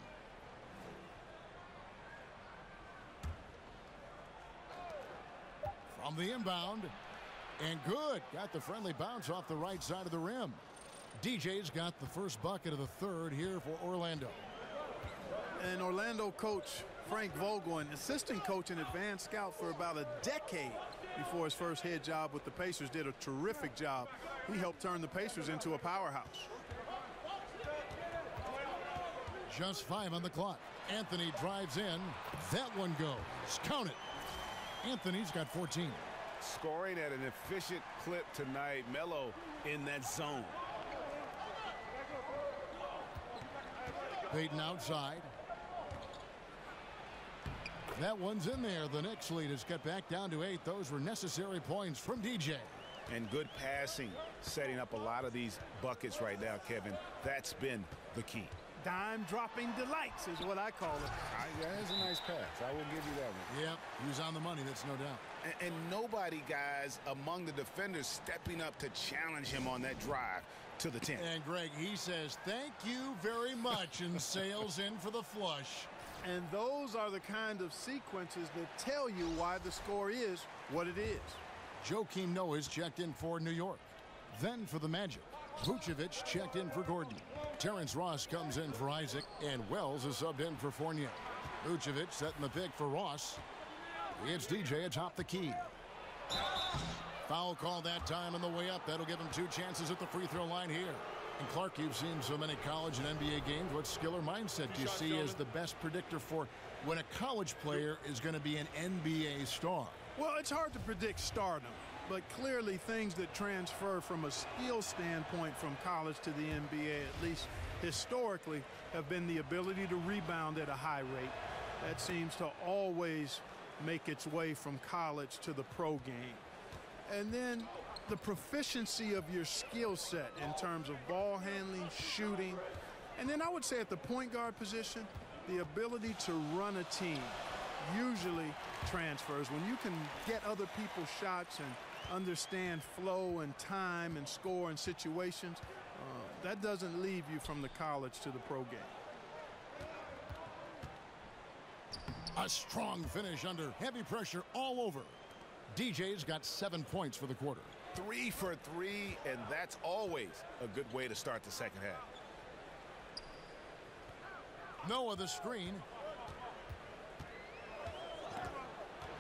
From the inbound, and good. Got the friendly bounce off the right side of the rim. DJ's got the first bucket of the third here for Orlando. And Orlando coach Frank Vogel, an assistant coach and advanced scout for about a decade before his first head job with the Pacers, did a terrific job. He helped turn the Pacers into a powerhouse. Just 5 on the clock. Anthony drives in. That one goes. Count it. Anthony's got 14. Scoring at an efficient clip tonight. Melo in that zone. Payton outside. That one's in there. The Knicks lead has got back down to 8. Those were necessary points from DJ. And good passing, setting up a lot of these buckets right now, Kevin. That's been the key. Dime-dropping delights is what I call it. That's a nice pass. I will give you that one. Yep, he was on the money, that's no doubt. And nobody, guys, among the defenders stepping up to challenge him on that drive to the 10. And, Greg, he says, thank you very much, and sails in for the flush. And those are the kind of sequences that tell you why the score is what it is. Joakim Noah's checked in for New York. Then for the Magic, Vucevic checked in for Gordon. Terrence Ross comes in for Isaac, and Wells is subbed in for Fournier. Vucevic setting the pick for Ross. It's DJ atop the key. Foul call that time on the way up. That'll give him 2 chances at the free throw line here. And Clark, you've seen so many college and NBA games. What skill or mindset do you see as the best predictor for when a college player is going to be an NBA star? Well, it's hard to predict stardom, but clearly things that transfer from a skill standpoint from college to the NBA, at least historically, have been the ability to rebound at a high rate. That seems to always make its way from college to the pro game. And then the proficiency of your skill set in terms of ball handling, shooting. And then I would say at the point guard position, the ability to run a team usually transfers. When you can get other people's shots and understand flow and time and score and situations, that doesn't leave you from the college to the pro game. A strong finish under heavy pressure all over. DJ's got 7 points for the quarter. 3 for 3, and that's always a good way to start the second half. Noah the screen.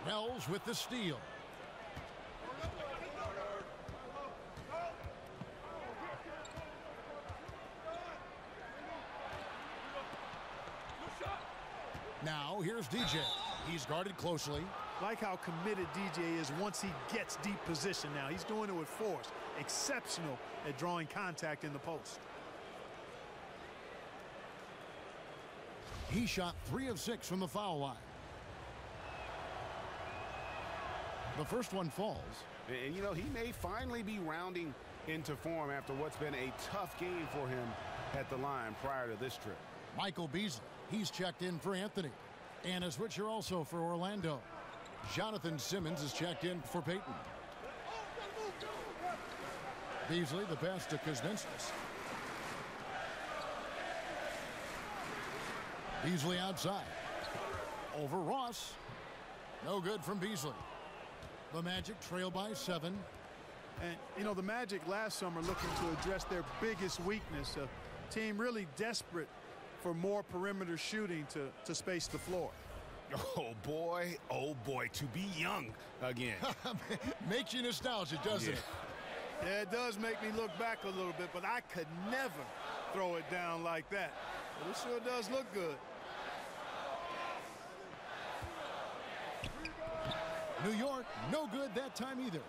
Wells with the steal. Now here's DJ. He's guarded closely. Like how committed DJ is once he gets deep position now. He's doing it with force. Exceptional at drawing contact in the post. He shot 3 of 6 from the foul line. The first one falls. And, you know, he may finally be rounding into form after what's been a tough game for him at the line prior to this trip. Michael Beasley, he's checked in for Anthony. And a switcher also for Orlando. Jonathan Simmons is checked in for Peyton. Beasley, the pass to Kuzminskis. Beasley outside. Over Ross. No good from Beasley. The Magic trail by 7. And, you know, the Magic last summer looking to address their biggest weakness, a team really desperate for more perimeter shooting to space the floor. Oh, boy, to be young again. Makes you nostalgic, doesn't it? Yeah, it does make me look back a little bit, but I could never throw it down like that. But it sure does look good. New York, no good that time either.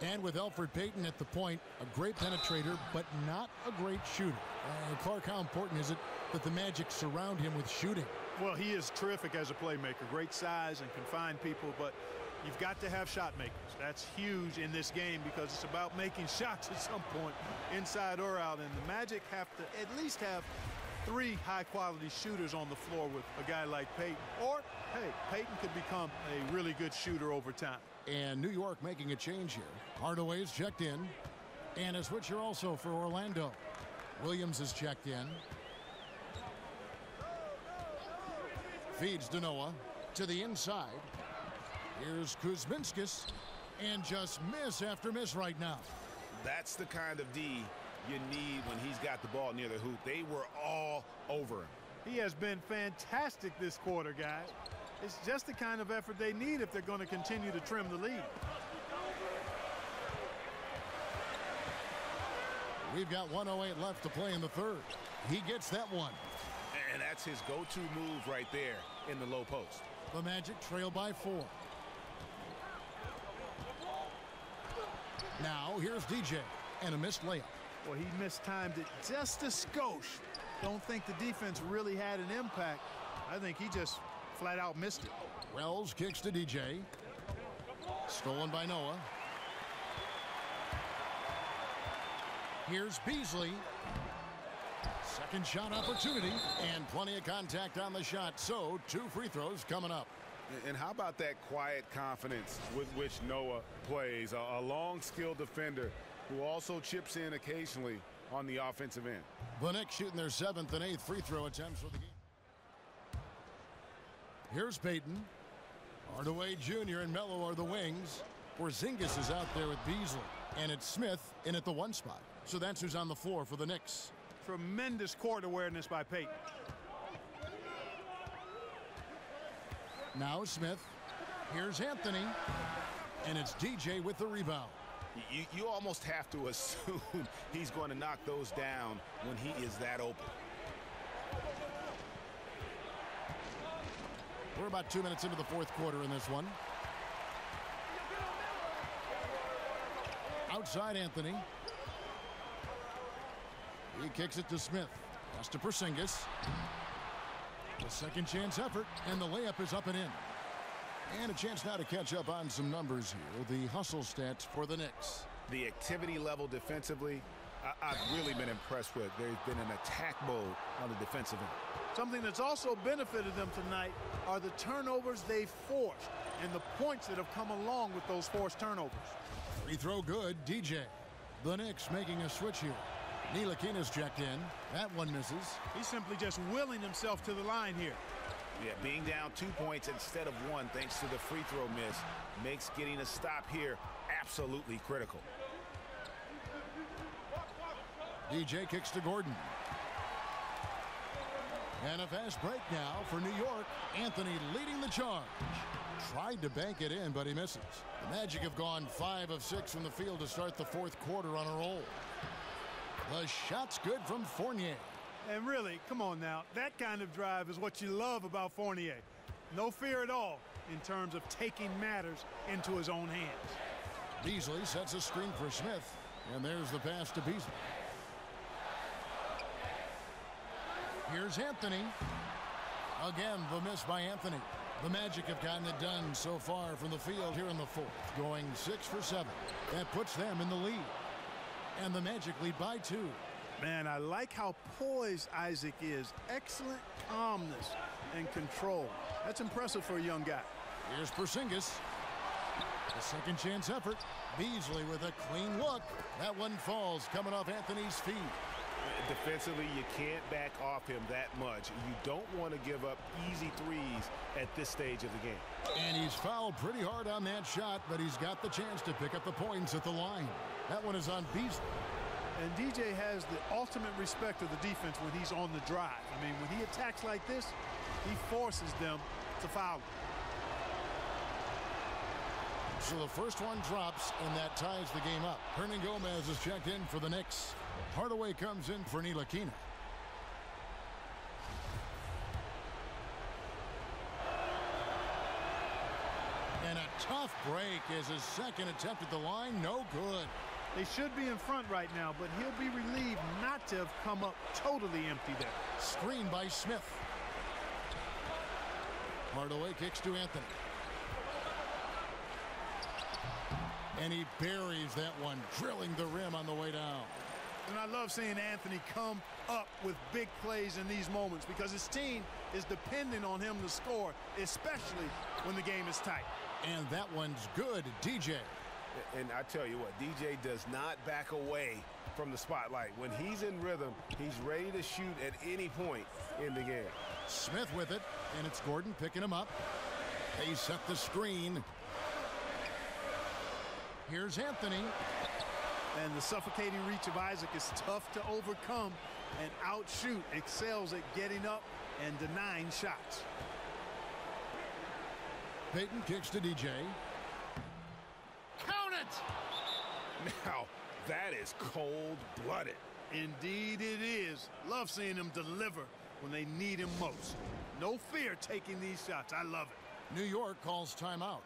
And with Elfrid Payton at the point, a great penetrator, but not a great shooter. Clark, how important is it that the Magic surround him with shooting? Well, he is terrific as a playmaker. Great size and can find people, but you've got to have shot makers. That's huge in this game because it's about making shots at some point, inside or out. And the Magic have to at least have 3 high-quality shooters on the floor with a guy like Payton. Or, hey, Payton could become a really good shooter over time. And New York making a change here. Hardaway's checked in. And a switcher also for Orlando. Williams is checked in. Feeds to Noah. To the inside. Here's Kuzminskis. And just miss after miss right now. That's the kind of D you need when he's got the ball near the hoop. They were all over him. He has been fantastic this quarter, guys. It's just the kind of effort they need if they're going to continue to trim the lead. We've got 1:08 left to play in the third. He gets that one. And that's his go-to move right there in the low post. The Magic trail by 4. Now here's DJ and a missed layup. Well, he mistimed it just a skosh. Don't think the defense really had an impact. I think he just flat out missed it. Wells kicks to DJ. Stolen by Noah. Here's Beasley. Second shot opportunity and plenty of contact on the shot. So 2 free throws coming up. And how about that quiet confidence with which Noah plays? A long, skilled defender who also chips in occasionally on the offensive end. The Knicks shooting their 7th and 8th free throw attempts for the game. Here's Payton. Hardaway Jr. and Melo are the wings. Porzingis is out there with Beasley. And it's Smith in at the 1 spot. So that's who's on the floor for the Knicks. Tremendous court awareness by Payton. Now Smith. Here's Anthony. And it's DJ with the rebound. You almost have to assume he's going to knock those down when he is that open. We're about 2 minutes into the 4th quarter in this one. Outside Anthony. He kicks it to Smith. Pass to Porzingis. The second chance effort, and the layup is up and in. And a chance now to catch up on some numbers here. The hustle stats for the Knicks. The activity level defensively, I've really been impressed with. There's been an attack mode on the defensive end. Something that's also benefited them tonight are the turnovers they've forced and the points that have come along with those forced turnovers. Free throw good, DJ. The Knicks making a switch here. Ntilikina's checked in. That one misses. He's simply just willing himself to the line here. Yeah, being down 2 points instead of 1 thanks to the free throw miss makes getting a stop here absolutely critical. DJ kicks to Gordon. And a fast break now for New York. Anthony leading the charge. Tried to bank it in, but he misses. The Magic have gone 5 of 6 from the field to start the fourth quarter on a roll. The shot's good from Fournier. And really, come on now, that kind of drive is what you love about Fournier. No fear at all in terms of taking matters into his own hands. Beasley sets a screen for Smith, and there's the pass to Beasley. Here's Anthony. Again, the miss by Anthony. The Magic have gotten it done so far from the field here in the fourth, going 6 for 7. That puts them in the lead. And the Magic lead by 2. Man, I like how poised Isaac is. Excellent calmness and control. That's impressive for a young guy. Here's Porzingis. The second chance effort. Beasley with a clean look. That one falls coming off Anthony's feet. Defensively, you can't back off him that much. You don't want to give up easy threes at this stage of the game. And he's fouled pretty hard on that shot, but he's got the chance to pick up the points at the line. That one is on Beasley. And DJ has the ultimate respect of the defense when he's on the drive. I mean, when he attacks like this, he forces them to foul him. So the first one drops, and that ties the game up. Hernangomez is checked in for the Knicks. Hardaway comes in for Ntilikina. And a tough break is his second attempt at the line. No good. They should be in front right now, but he'll be relieved not to have come up totally empty there. Screen by Smith. Hardaway kicks to Anthony. And he buries that one, drilling the rim on the way down. And I love seeing Anthony come up with big plays in these moments because his team is depending on him to score, especially when the game is tight. And that one's good, DJ. And I tell you what, DJ does not back away from the spotlight. When he's in rhythm, he's ready to shoot at any point in the game. Smith with it, and it's Gordon picking him up. They set the screen. Here's Anthony. And the suffocating reach of Isaac is tough to overcome, and outshoot excels at getting up and denying shots. Payton kicks to DJ. Count it! Now, that is cold-blooded. Indeed it is. Love seeing him deliver when they need him most. No fear taking these shots. I love it. New York calls timeout.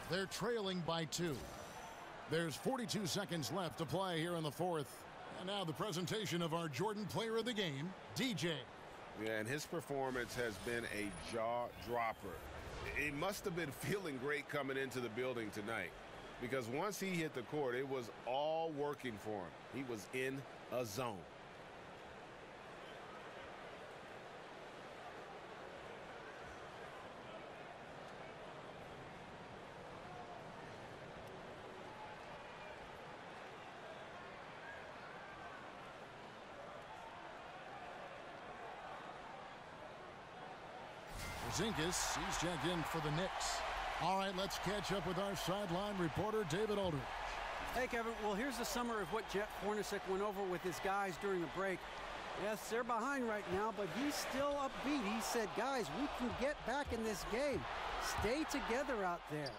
They're trailing by 2. There's 42 seconds left to play here in the fourth. And now the presentation of our Jordan Player of the Game, DJ. Yeah, and his performance has been a jaw-dropper. He must have been feeling great coming into the building tonight because once he hit the court, it was all working for him. He was in a zone. Porzingis, he's checked in for the Knicks. All right, let's catch up with our sideline reporter, David Aldridge. Hey, Kevin. Well, here's the summary of what Jeff Hornacek went over with his guys during the break. Yes, they're behind right now, but he's still upbeat. He said, guys, we can get back in this game. Stay together out there.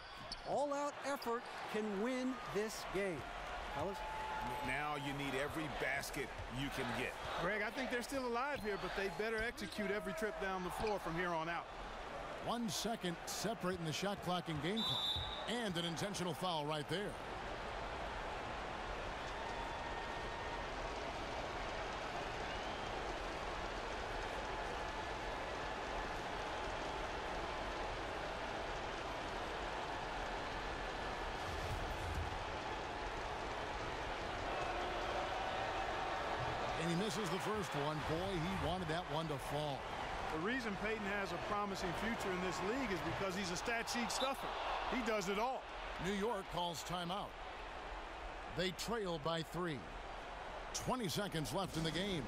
All-out effort can win this game. Fellas? Now you need every basket you can get. Greg, I think they're still alive here, but they better execute every trip down the floor from here on out. 1 second separating the shot clock and game clock. And an intentional foul right there. misses the first one. Boy, he wanted that one to fall. The reason Peyton has a promising future in this league is because he's a stat sheet stuffer. He does it all. New York calls timeout. They trail by 3. 20 seconds left in the game.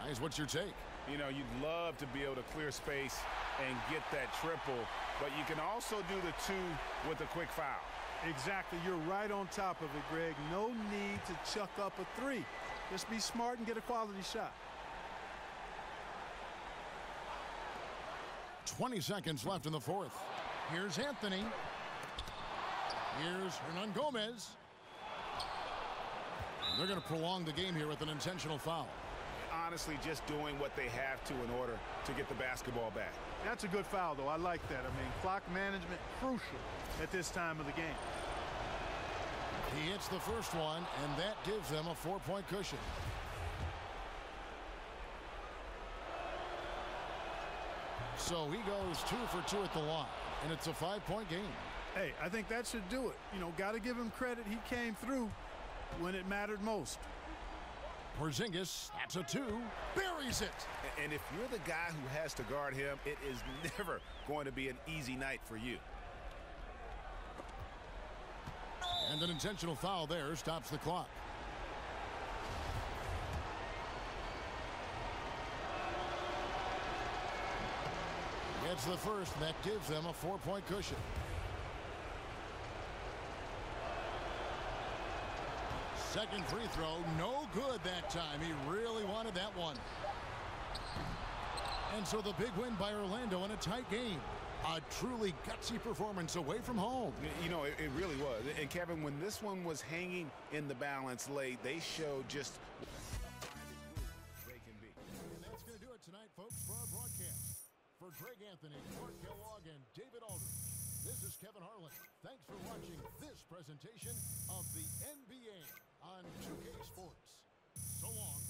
Guys, what's your take? You know, you'd love to be able to clear space and get that triple, but you can also do the 2 with a quick foul. Exactly. You're right on top of it, Greg. No need to chuck up a 3. Just be smart and get a quality shot. 20 seconds left in the fourth. Here's Anthony. Here's Hernan Gomez. They're going to prolong the game here with an intentional foul. Honestly, just doing what they have to in order to get the basketball back. That's a good foul, though. I like that. I mean, clock management crucial at this time of the game. He hits the first one, and that gives them a 4-point cushion. So he goes 2 for 2 at the line, and it's a 5-point game. Hey, I think that should do it. You know, got to give him credit. He came through when it mattered most. Porzingis, that's a 2, buries it. And if you're the guy who has to guard him, it is never going to be an easy night for you. And an intentional foul there stops the clock. Gets the first, that gives them a 4-point cushion. Second free throw, no good that time. He really wanted that one. And so the big win by Orlando in a tight game. A truly gutsy performance away from home. You know, it really was. And Kevin, when this one was hanging in the balance late, they showed just they can be. And that's going to do it tonight, folks, for our broadcast. For Greg Anthony, Mark Kellogg, and David Aldridge, this is Kevin Harlan. Thanks for watching this presentation of the NBA on 2K Sports. So long.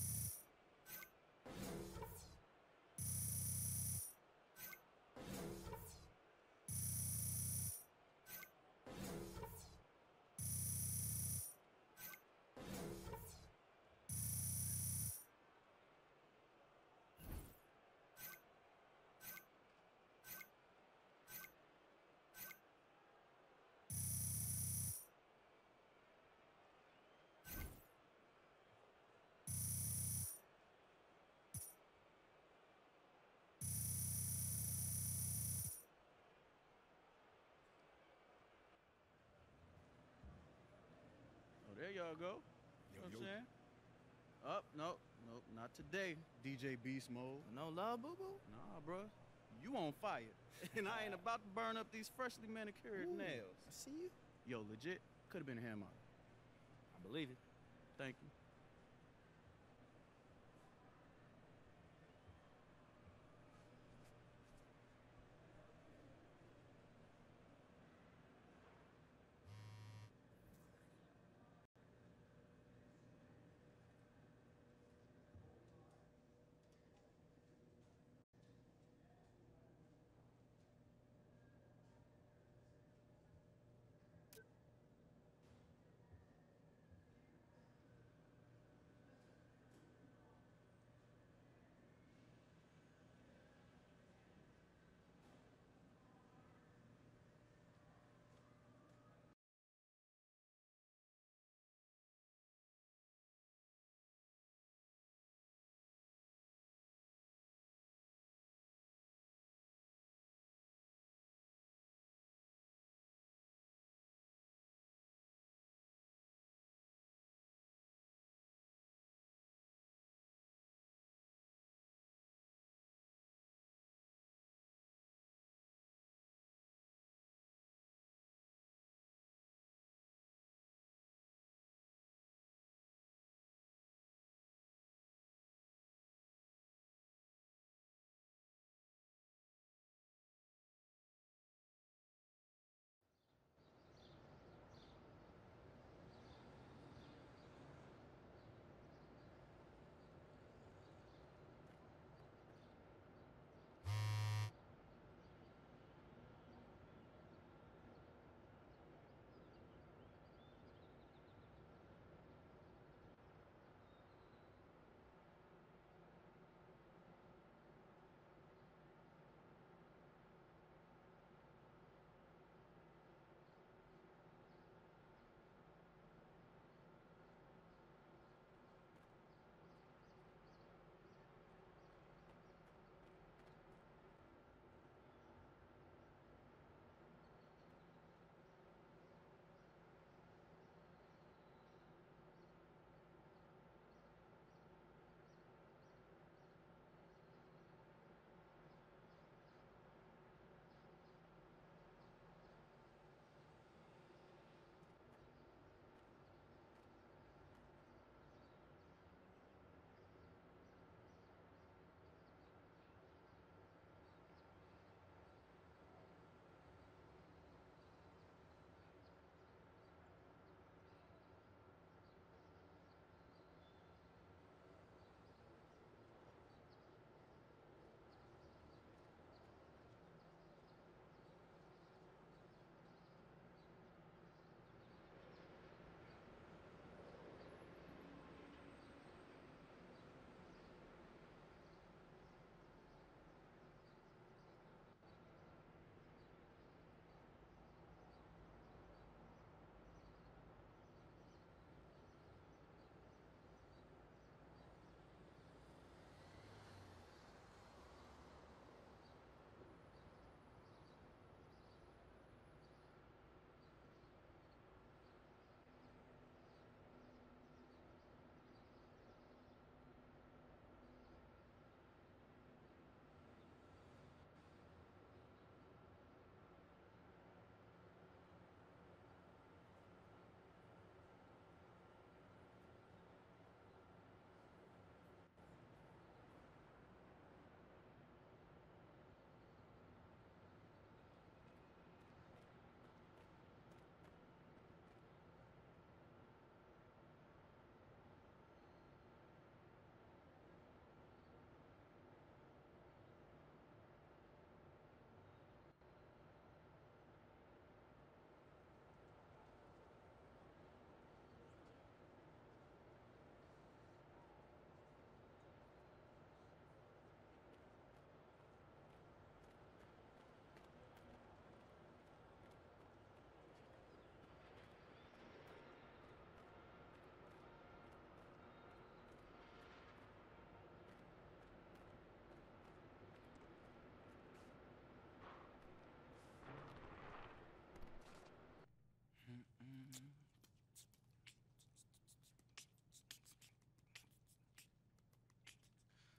There y'all go. You know what I'm saying? Up, nope, not today. DJ Beast Mode. No love, boo-boo? Nah, bro. You on fire. And I ain't about to burn up these freshly manicured nails. I see you. Yo, legit, could have been a hair model. I believe it. Thank you.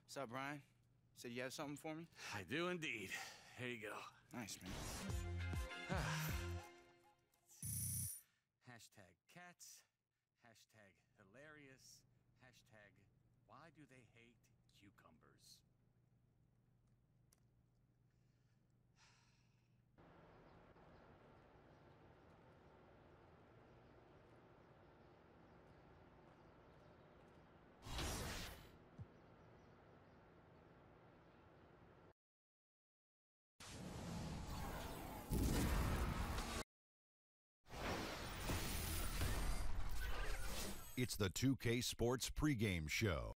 What's up, Brian? Said you have something for me? I do indeed. Here you go. Nice, man. Hashtag cats, hashtag hilarious, hashtag why do they hate cucumbers? It's the 2K Sports pregame show.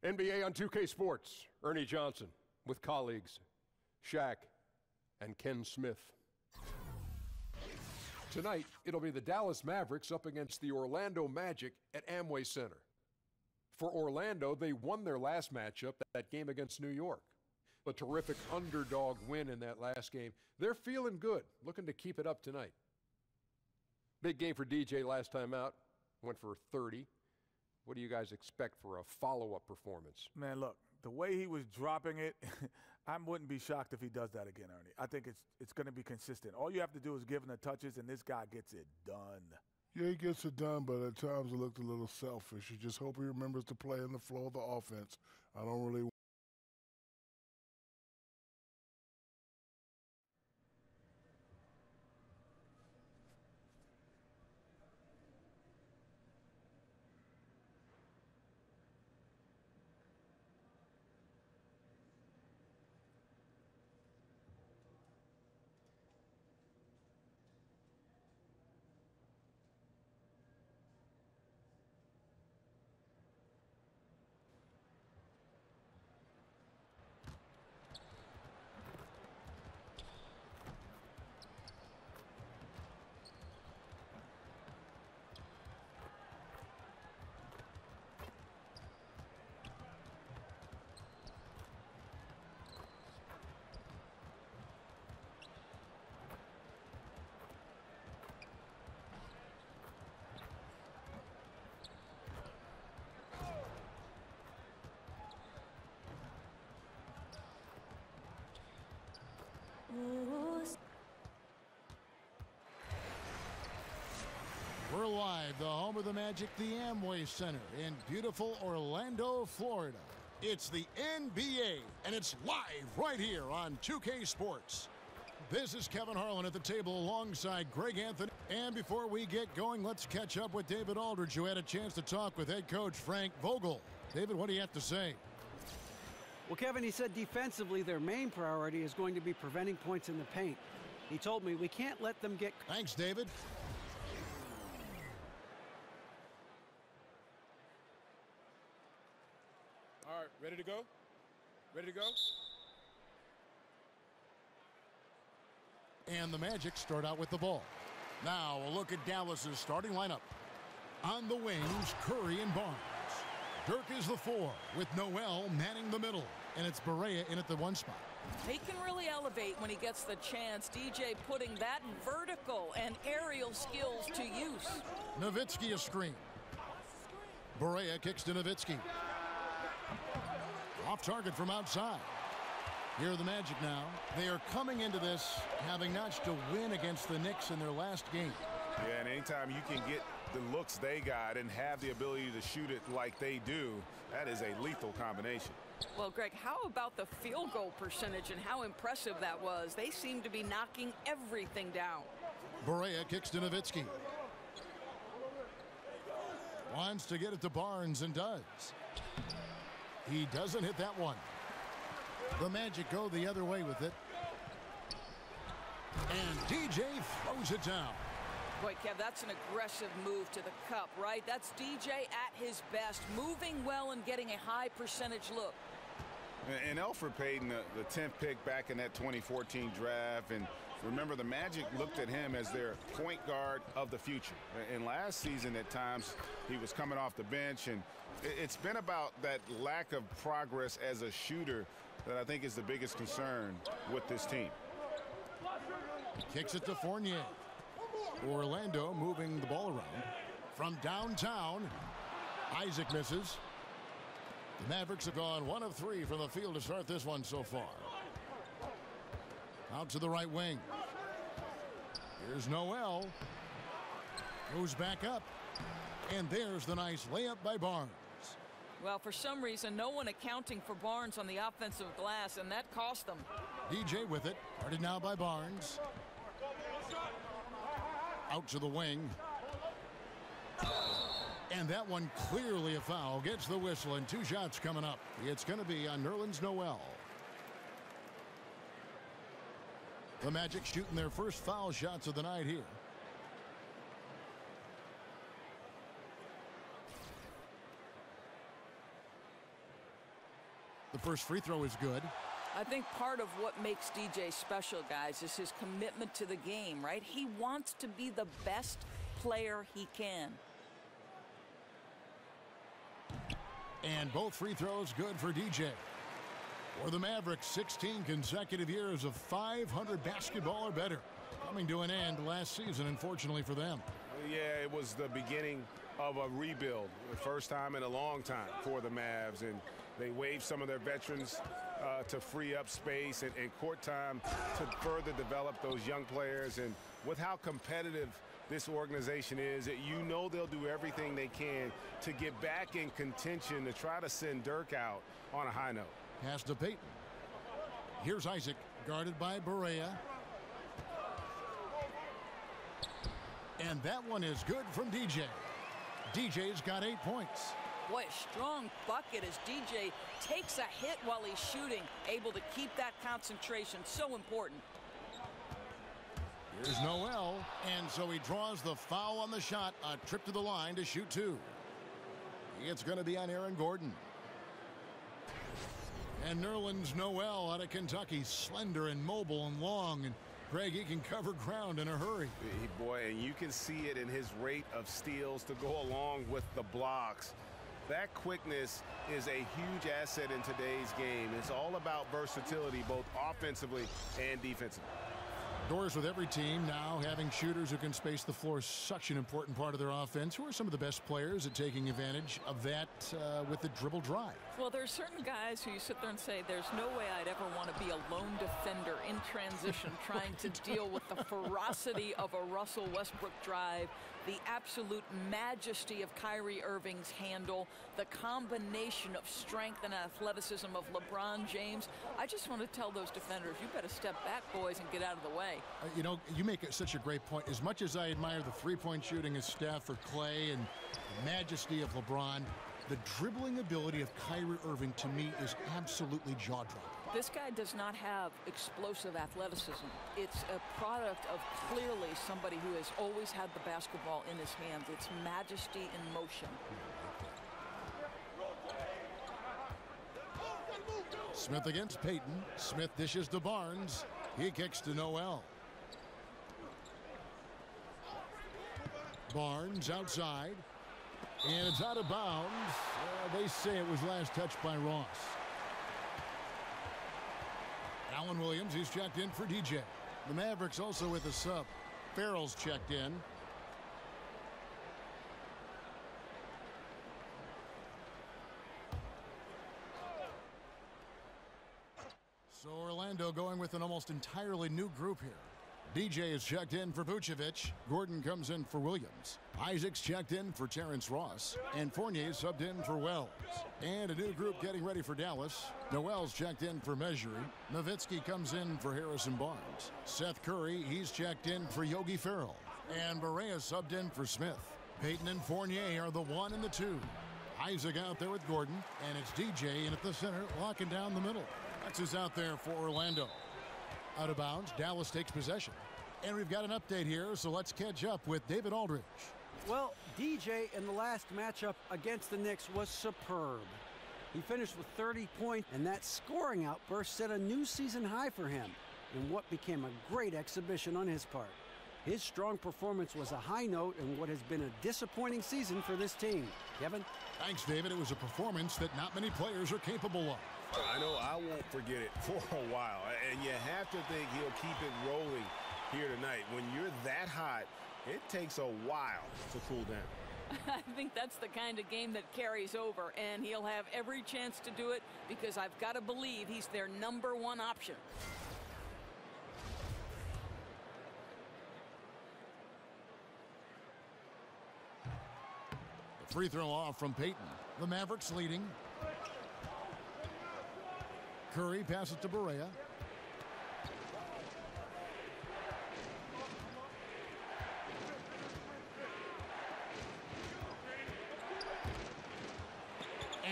NBA on 2K Sports. Ernie Johnson with colleagues Shaq and Ken Smith. Tonight, it'll be the Dallas Mavericks up against the Orlando Magic at Amway Center. For Orlando, they won their last matchup, that game against New York. A terrific underdog win in that last game. They're feeling good, looking to keep it up tonight. Big game for DJ last time out. Went for 30. What do you guys expect for a follow-up performance? Man, look, the way he was dropping it, I wouldn't be shocked if he does that again, Ernie. I think it's going to be consistent. All you have to do is give him the touches, and this guy gets it done. Yeah, he gets it done, but at times it looked a little selfish. You just hope he remembers to play in the flow of the offense. I don't really We're live, the home of the Magic, the Amway Center in beautiful Orlando, Florida. It's the NBA, and it's live right here on 2K Sports. This is Kevin Harlan at the table alongside Greg Anthony. And before we get going, let's catch up with David Aldridge, who had a chance to talk with head coach Frank Vogel. David, what do you have to say? Well, Kevin, he said defensively their main priority is going to be preventing points in the paint. He told me we can't let them get... Thanks, David. All right, ready to go? Ready to go? And the Magic start out with the ball. Now a look at Dallas's starting lineup. On the wings, Curry and Barnes. Dirk is the 4 with Noel manning the middle. And it's Barea in at the 1 spot. He can really elevate when he gets the chance. DJ putting that vertical and aerial skills to use. Nowitzki a screen. Barea kicks to Nowitzki. Off target from outside. Here are the Magic now. They are coming into this having notched a win against the Knicks in their last game. Yeah, and anytime you can get the looks they got and have the ability to shoot it like they do, that is a lethal combination. Well, Greg, how about the field goal percentage and how impressive that was? They seem to be knocking everything down. Barea kicks to Nowitzki. Wants to get it to Barnes and does. He doesn't hit that one. The Magic go the other way with it. And DJ throws it down. Boy, Kev, that's an aggressive move to the cup, right? That's DJ at his best, moving well and getting a high percentage look. And Elfrid Payton, the 10th pick back in that 2014 draft. And remember, the Magic looked at him as their point guard of the future. And last season, at times, he was coming off the bench. And it's been about that lack of progress as a shooter that I think is the biggest concern with this team. Kicks it to Fournier. Orlando moving the ball around from downtown. Isaac misses. The Mavericks have gone 1 of 3 from the field to start this one so far. Out to the right wing. Here's Noel. Goes back up. And there's the nice layup by Barnes. Well, for some reason, no one accounting for Barnes on the offensive glass, and that cost them. DJ with it. Guarded now by Barnes. Out to the wing. And that one clearly a foul. Gets the whistle, and 2 shots coming up. It's going to be on Nerlens Noel. The Magic shooting their first foul shots of the night here. The first free throw is good. I think part of what makes DJ special, guys, is his commitment to the game, right? He wants to be the best player he can. And both free throws good for DJ. For the Mavericks, 16 consecutive years of 500 basketball or better. Coming to an end last season, unfortunately for them. Yeah, it was the beginning of a rebuild. The first time in a long time for the Mavs. And they waived some of their veterans to free up space and court time to further develop those young players. And with how competitive this organization is, that you know they'll do everything they can to get back in contention to try to send Dirk out on a high note. Pass to Payton. Here's Isaac, guarded by Barea. And that one is good from DJ. DJ's got 8 points. Boy, a strong bucket as DJ takes a hit while he's shooting, able to keep that concentration. So important. Here's Noel, and so he draws the foul on the shot. A trip to the line to shoot 2. It's going to be on Aaron Gordon. And Nerlens Noel out of Kentucky, slender and mobile and long. And Greg, he can cover ground in a hurry. Boy, and you can see it in his rate of steals to go along with the blocks. That quickness is a huge asset in today's game. It's all about versatility, both offensively and defensively. Doors with every team now having shooters who can space the floor is such an important part of their offense. Who are some of the best players at taking advantage of that with the dribble drive? Well, there's certain guys who you sit there and say, there's no way I'd ever want to be a lone defender in transition trying to deal with the ferocity of a Russell Westbrook drive, the absolute majesty of Kyrie Irving's handle, the combination of strength and athleticism of LeBron James. I just want to tell those defenders, you better step back, boys, and get out of the way. You know, you make such a great point. As much as I admire the three-point shooting of Steph or Clay and the majesty of LeBron, the dribbling ability of Kyrie Irving, to me, is absolutely jaw-dropping. This guy does not have explosive athleticism. It's a product of clearly somebody who has always had the basketball in his hands. It's majesty in motion. Smith against Payton. Smith dishes to Barnes. He kicks to Noel. Barnes outside. And it's out of bounds. They say it was last touched by Ross. Alan Williams, he's checked in for DJ. The Mavericks also with a sub. Farrell's checked in. So Orlando going with an almost entirely new group here. DJ is checked in for Vucevic. Gordon comes in for Williams. Isaac's checked in for Terrence Ross. And Fournier subbed in for Wells. And a new group getting ready for Dallas. Noel's checked in for Mejri. Nowitzki comes in for Harrison Barnes. Seth Curry, he's checked in for Yogi Ferrell. And Barea subbed in for Smith. Payton and Fournier are the 1 and the 2. Isaac out there with Gordon. And it's DJ in at the center, locking down the middle. X is out there for Orlando. Out of bounds, Dallas takes possession. And we've got an update here, so let's catch up with David Aldridge. Well, DJ in the last matchup against the Knicks was superb. He finished with 30 points, and that scoring outburst set a new season high for him in what became a great exhibition on his part. His strong performance was a high note in what has been a disappointing season for this team. Kevin? Thanks, David. It was a performance that not many players are capable of. I know I won't forget it for a while, and you have to think he'll keep it rolling here tonight. When you're that hot, it takes a while to cool down. I think that's the kind of game that carries over, and he'll have every chance to do it because I've got to believe he's their #1 option. The free throw off from Payton. The Mavericks leading. Curry passes to Barea.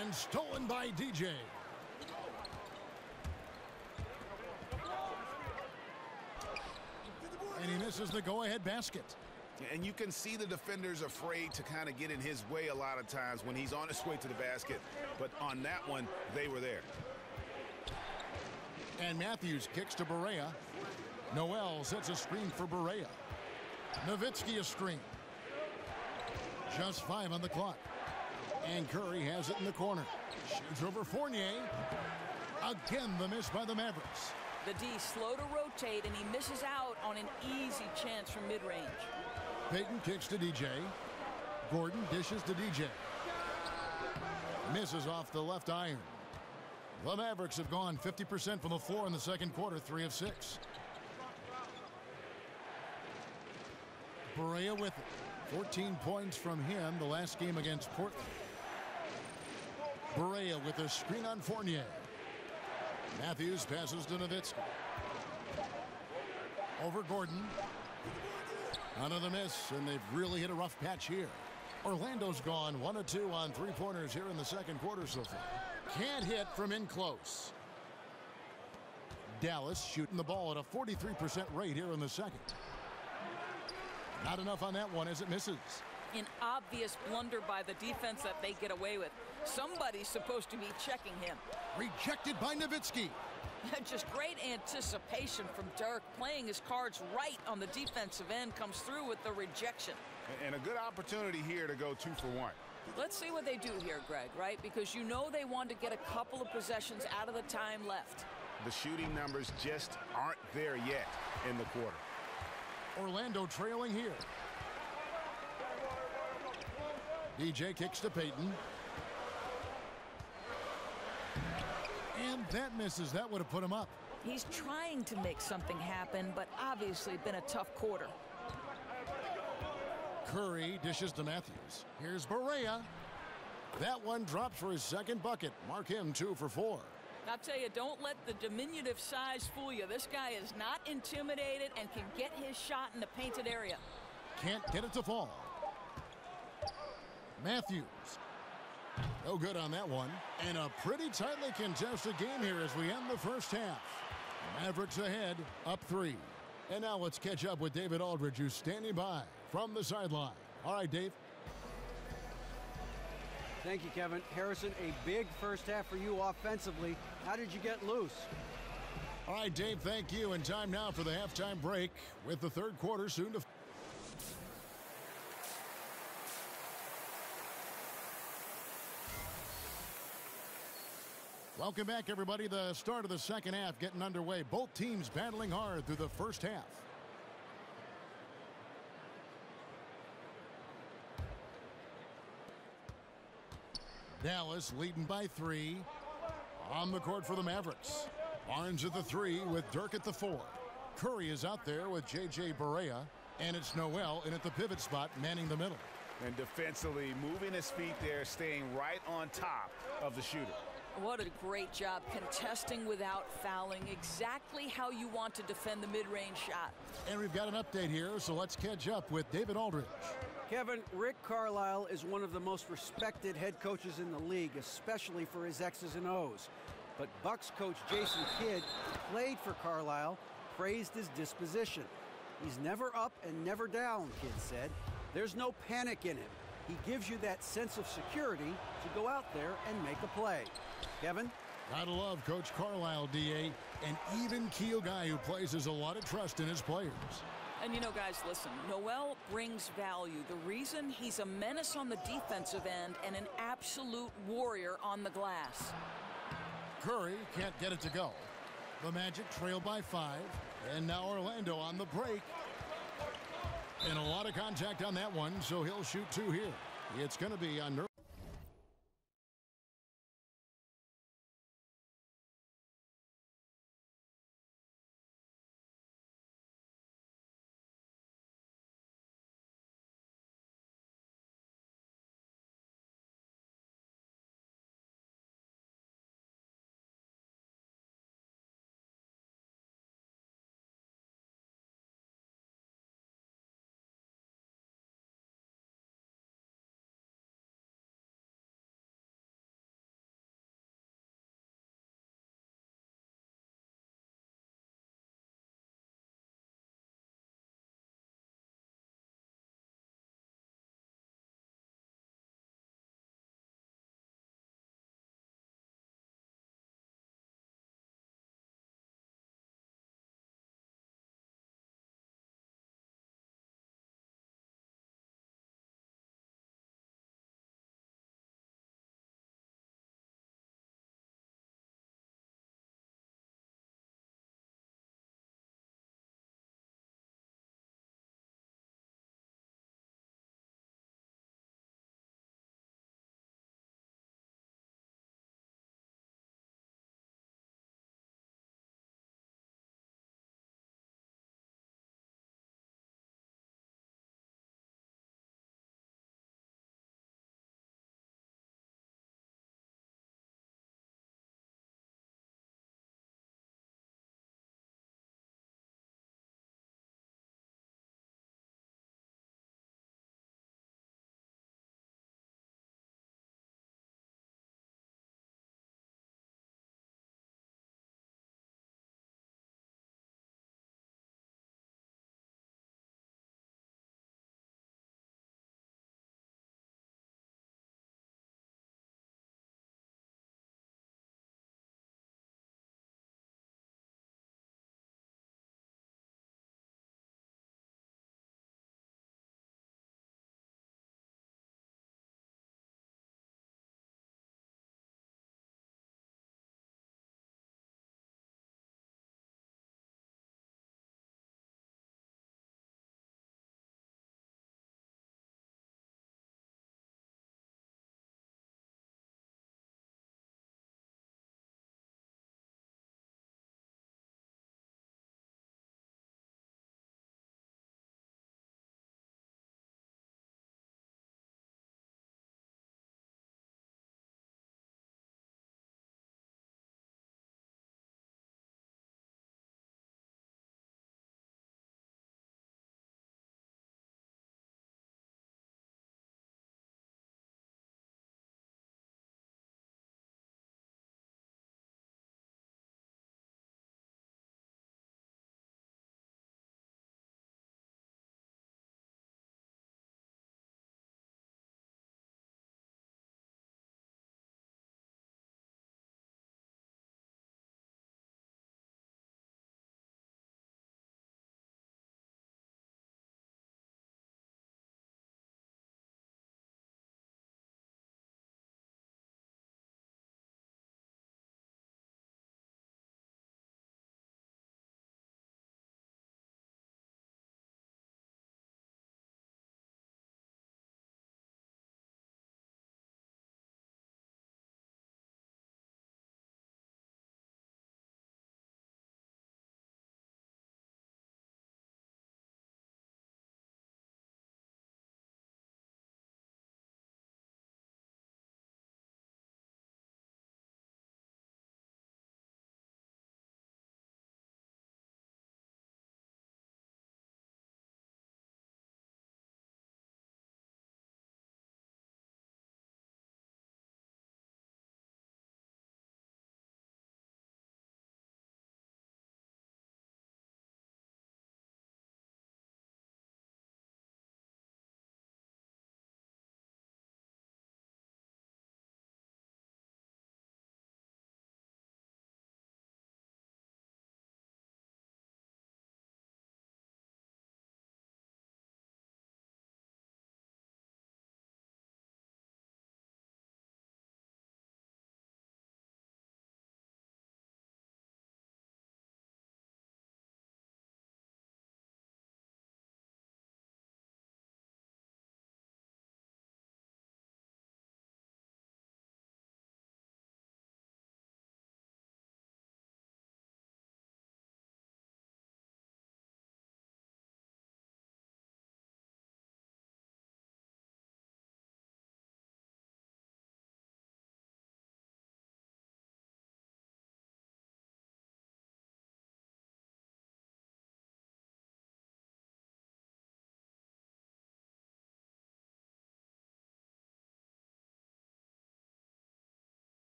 And stolen by DJ. And he misses the go-ahead basket. And you can see the defenders afraid to kind of get in his way a lot of times when he's on his way to the basket. But on that one, they were there. And Matthews kicks to Barea. Noel sets a screen for Barea. Nowitzki a screen. Just 5 on the clock. And Curry has it in the corner. Shoots over Fournier. Again, the miss by the Mavericks. The D slow to rotate, and he misses out on an easy chance from mid-range. Payton kicks to DJ. Gordon dishes to DJ. Misses off the left iron. The Mavericks have gone 50% from the floor in the second quarter, 3 of 6. Barea with it. 14 points from him the last game against Portland. Barea with a screen on Fournier. Matthews passes to Nowitzki. Over Gordon. Another miss, and they've really hit a rough patch here. Orlando's gone 1 of 2 on 3-pointers here in the second quarter so far. Can't hit from in close. Dallas shooting the ball at a 43% rate here in the second. Not enough on that one as it misses. An obvious blunder by the defense that they get away with. Somebody's supposed to be checking him. Rejected by Nowitzki. Just great anticipation from Dirk, playing his cards right on the defensive end, comes through with the rejection. And a good opportunity here to go 2 for 1. Let's see what they do here, Greg, right? Because you know they want to get a couple of possessions out of the time left. The shooting numbers just aren't there yet in the quarter. Orlando trailing here. DJ kicks to Payton. And that misses. That would have put him up. He's trying to make something happen, but obviously been a tough quarter. Curry dishes to Matthews. Here's Barea. That one drops for his second bucket. Mark him 2 for 4. I'll tell you, don't let the diminutive size fool you. This guy is not intimidated and can get his shot in the painted area. Can't get it to fall. Matthews. No good on that one. And a pretty tightly contested game here as we end the first half. Mavericks ahead, up 3. And now let's catch up with David Aldridge, who's standing by from the sideline. All right, Dave. Thank you, Kevin. Harrison, a big first half for you offensively. How did you get loose? All right, Dave, thank you. And time now for the halftime break with the third quarter soon to... Welcome back, everybody. The start of the second half getting underway. Both teams battling hard through the first half. Dallas leading by 3. On the court for the Mavericks. Barnes at the 3 with Dirk at the 4. Curry is out there with J.J. Barea. And it's Noel in at the pivot spot, manning the middle. And defensively, moving his feet there, staying right on top of the shooter. What a great job contesting without fouling. Exactly how you want to defend the mid-range shot. And we've got an update here, so let's catch up with David Aldridge. Kevin, Rick Carlisle is one of the most respected head coaches in the league, especially for his X's and O's. But Bucks coach Jason Kidd, who played for Carlisle, praised his disposition. He's never up and never down, Kidd said. There's no panic in him. He gives you that sense of security to go out there and make a play. Kevin? Gotta love Coach Carlisle, D.A. An even-keel guy who places a lot of trust in his players. And you know, guys, listen, Noel brings value. The reason he's a menace on the defensive end and an absolute warrior on the glass. Curry can't get it to go. The Magic trail by 5. And now Orlando on the break. And a lot of contact on that one, so he'll shoot 2 here. It's going to be on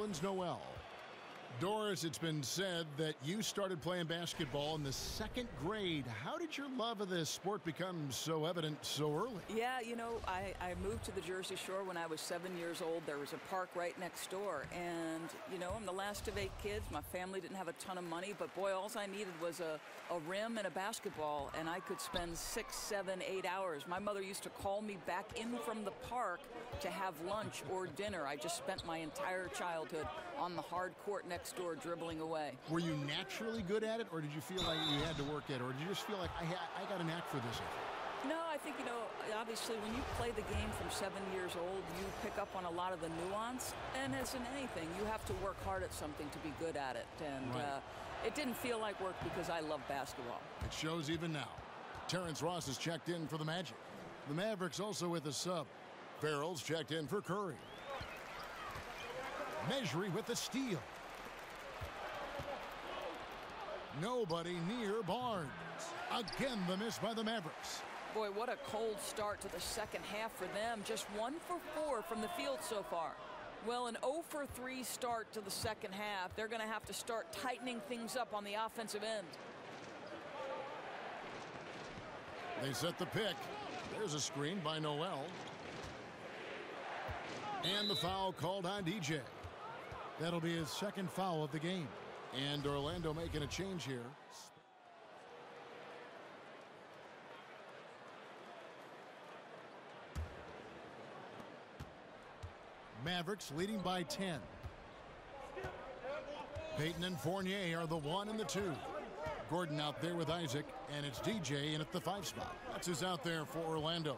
Maryland's Noel. Doris, it's been said that you started playing basketball in the 2nd grade. How did your love of this sport become so evident so early? Yeah, you know, I moved to the Jersey Shore when I was 7 years old. There was a park right next door. And, you know, I'm the last of 8 kids. My family didn't have a ton of money, but boy, all I needed was a rim and a basketball, and I could spend 6, 7, 8 hours. My mother used to call me back in from the park to have lunch or dinner. I just spent my entire childhood on the hard court next door dribbling away. Were you naturally good at it, or did you feel like you had to work at it, or did you just feel like I got a knack for this? No, I think, you know, obviously when you play the game from 7 years old, you pick up on a lot of the nuance, and as in anything, you have to work hard at something to be good at it. And it didn't feel like work because I love basketball. It shows even now. Terrence Ross is checked in for the Magic. The Mavericks also with a sub. Farrell's checked in for Curry. Mejri with the steal. Nobody near Barnes. Again, the miss by the Mavericks. Boy, what a cold start to the second half for them. Just 1 for 4 from the field so far. Well, an 0 for 3 start to the second half. They're going to have to start tightening things up on the offensive end. They set the pick. There's a screen by Noel. And the foul called on DJ. That'll be his 2nd foul of the game. And Orlando making a change here. Mavericks leading by 10. Payton and Fournier are the 1 and the 2. Gordon out there with Isaac, and it's DJ in at the 5 spot. That's who's out there for Orlando.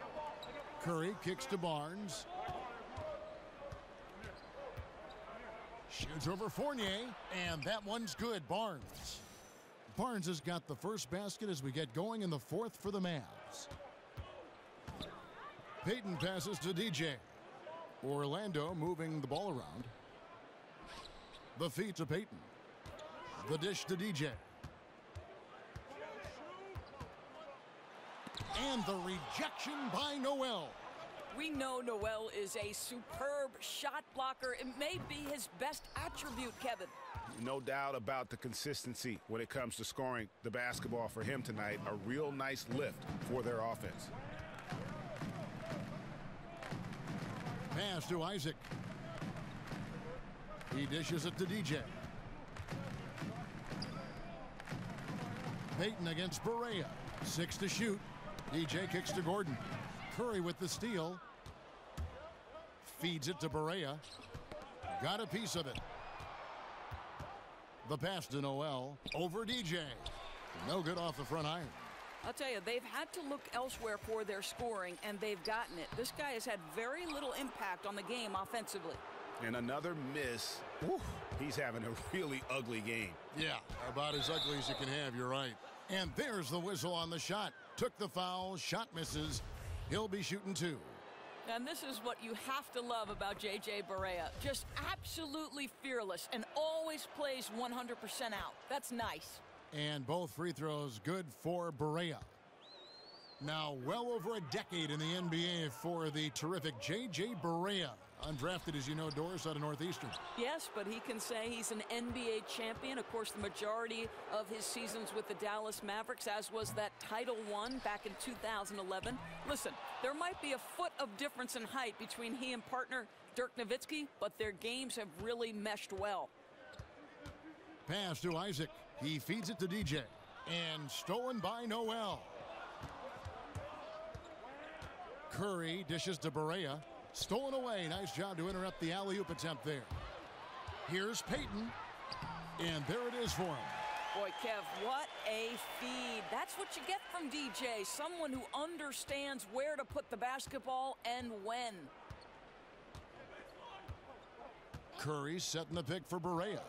Curry kicks to Barnes. Shoots over Fournier, and that one's good. Barnes. Barnes has got the first basket as we get going in the 4th for the Mavs. Payton passes to DJ. Orlando moving the ball around. The feed to Payton. The dish to DJ. And the rejection by Noel. We know Noel is a superb shot blocker. It may be his best attribute, Kevin. No doubt about the consistency when it comes to scoring the basketball for him tonight. A real nice lift for their offense. Pass to Isaac. He dishes it to DJ. Payton against Barea. 6 to shoot. DJ kicks to Gordon. Curry with the steal. Feeds it to Barea. Got a piece of it. The pass to Noel. Over DJ. No good off the front iron. I'll tell you, they've had to look elsewhere for their scoring, and they've gotten it. This guy has had very little impact on the game offensively. And another miss. Whew, he's having a really ugly game. Yeah, about as ugly as you can have, you're right. And there's the whistle on the shot. Took the foul, shot misses. He'll be shooting 2. And this is what you have to love about J.J. Barea. Just absolutely fearless and always plays 100% out. That's nice. And both free throws good for Barea. Now, well over a decade in the NBA for the terrific J.J. Barea. Undrafted, as you know, Doris, out of Northeastern. Yes, but he can say he's an NBA champion. Of course, the majority of his seasons with the Dallas Mavericks, as was that Title I back in 2011. Listen, there might be a foot of difference in height between he and partner Dirk Nowitzki, but their games have really meshed well. Pass to Isaac. He feeds it to DJ. And stolen by Noel. Curry dishes to Barea. Stolen away. Nice job to interrupt the alley-oop attempt there. Here's Payton. And there it is for him. Boy, Kev, what a feed. That's what you get from DJ. Someone who understands where to put the basketball and when. Curry setting the pick for Barea.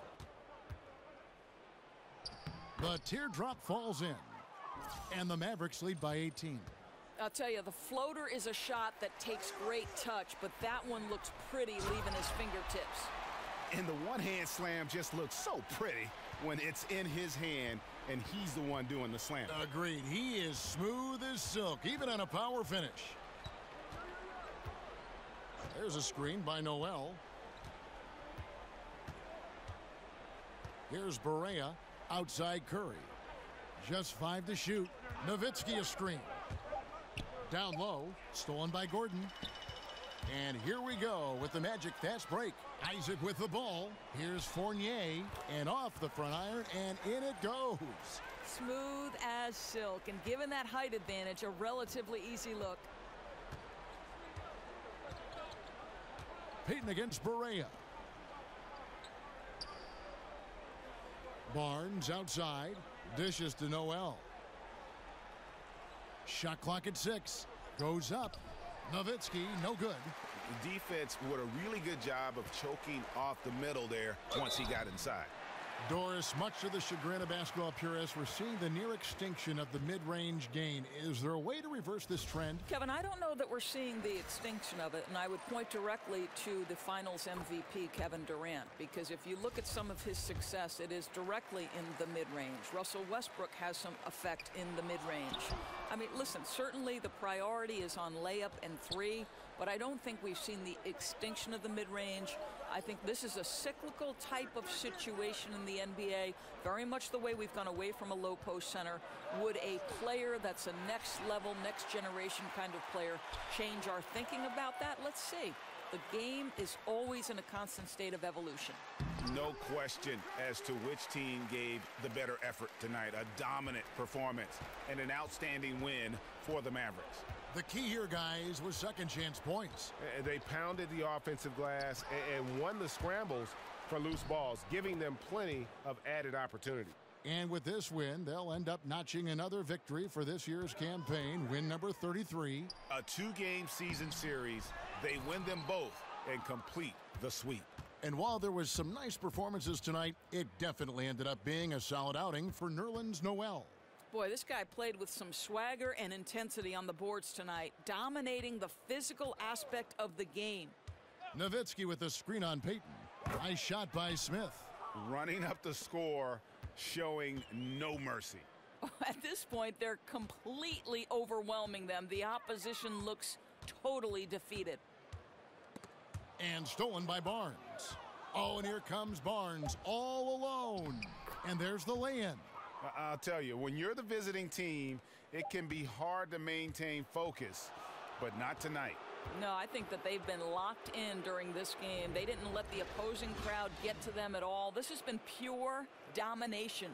The teardrop falls in. And the Mavericks lead by 18. I'll tell you, the floater is a shot that takes great touch, but that one looks pretty leaving his fingertips. And the one-hand slam just looks so pretty when it's in his hand and he's the one doing the slam. Agreed. He is smooth as silk, even on a power finish. There's a screen by Noel. Here's Barea outside Curry. Just 5 to shoot. Nowitzki a screen. Down low, stolen by Gordon. And here we go with the Magic fast break. Isaac with the ball. Here's Fournier, and off the front iron, and in it goes. Smooth as silk, and given that height advantage, a relatively easy look. Payton against Barea. Barnes outside. Dishes to Noel. Shot clock at 6. Goes up. Nowitzki, no good. The defense did a really good job of choking off the middle there once he got inside. Doris, much to the chagrin of basketball purists, we're seeing the near extinction of the mid-range game. Is there a way to reverse this trend? Kevin, I don't know that we're seeing the extinction of it, and I would point directly to the Finals MVP, Kevin Durant, because if you look at some of his success, it is directly in the mid-range. Russell Westbrook has some effect in the mid-range. I mean, listen, certainly the priority is on layup and 3, but I don't think we've seen the extinction of the mid-range. I think this is a cyclical type of situation in the NBA, very much the way we've gone away from a low post center. Would a player that's a next level, next generation kind of player change our thinking about that? Let's see. The game is always in a constant state of evolution. No question as to which team gave the better effort tonight. A dominant performance and an outstanding win for the Mavericks. The key here, guys, was second chance points. They pounded the offensive glass and won the scrambles for loose balls, giving them plenty of added opportunity. And with this win, they'll end up notching another victory for this year's campaign, win number 33. A 2-game season series. They win them both and complete the sweep. And while there was some nice performances tonight, it definitely ended up being a solid outing for Nerlens Noel. Boy, this guy played with some swagger and intensity on the boards tonight, dominating the physical aspect of the game. Nowitzki with the screen on Payton. Nice shot by Smith. Running up the score, showing no mercy. At this point, they're completely overwhelming them. The opposition looks totally defeated. And stolen by Barnes. Oh, and here comes Barnes all alone. And there's the lay-in. I'll tell you, when you're the visiting team, it can be hard to maintain focus, but not tonight. No, I think that they've been locked in during this game. They didn't let the opposing crowd get to them at all. This has been pure domination.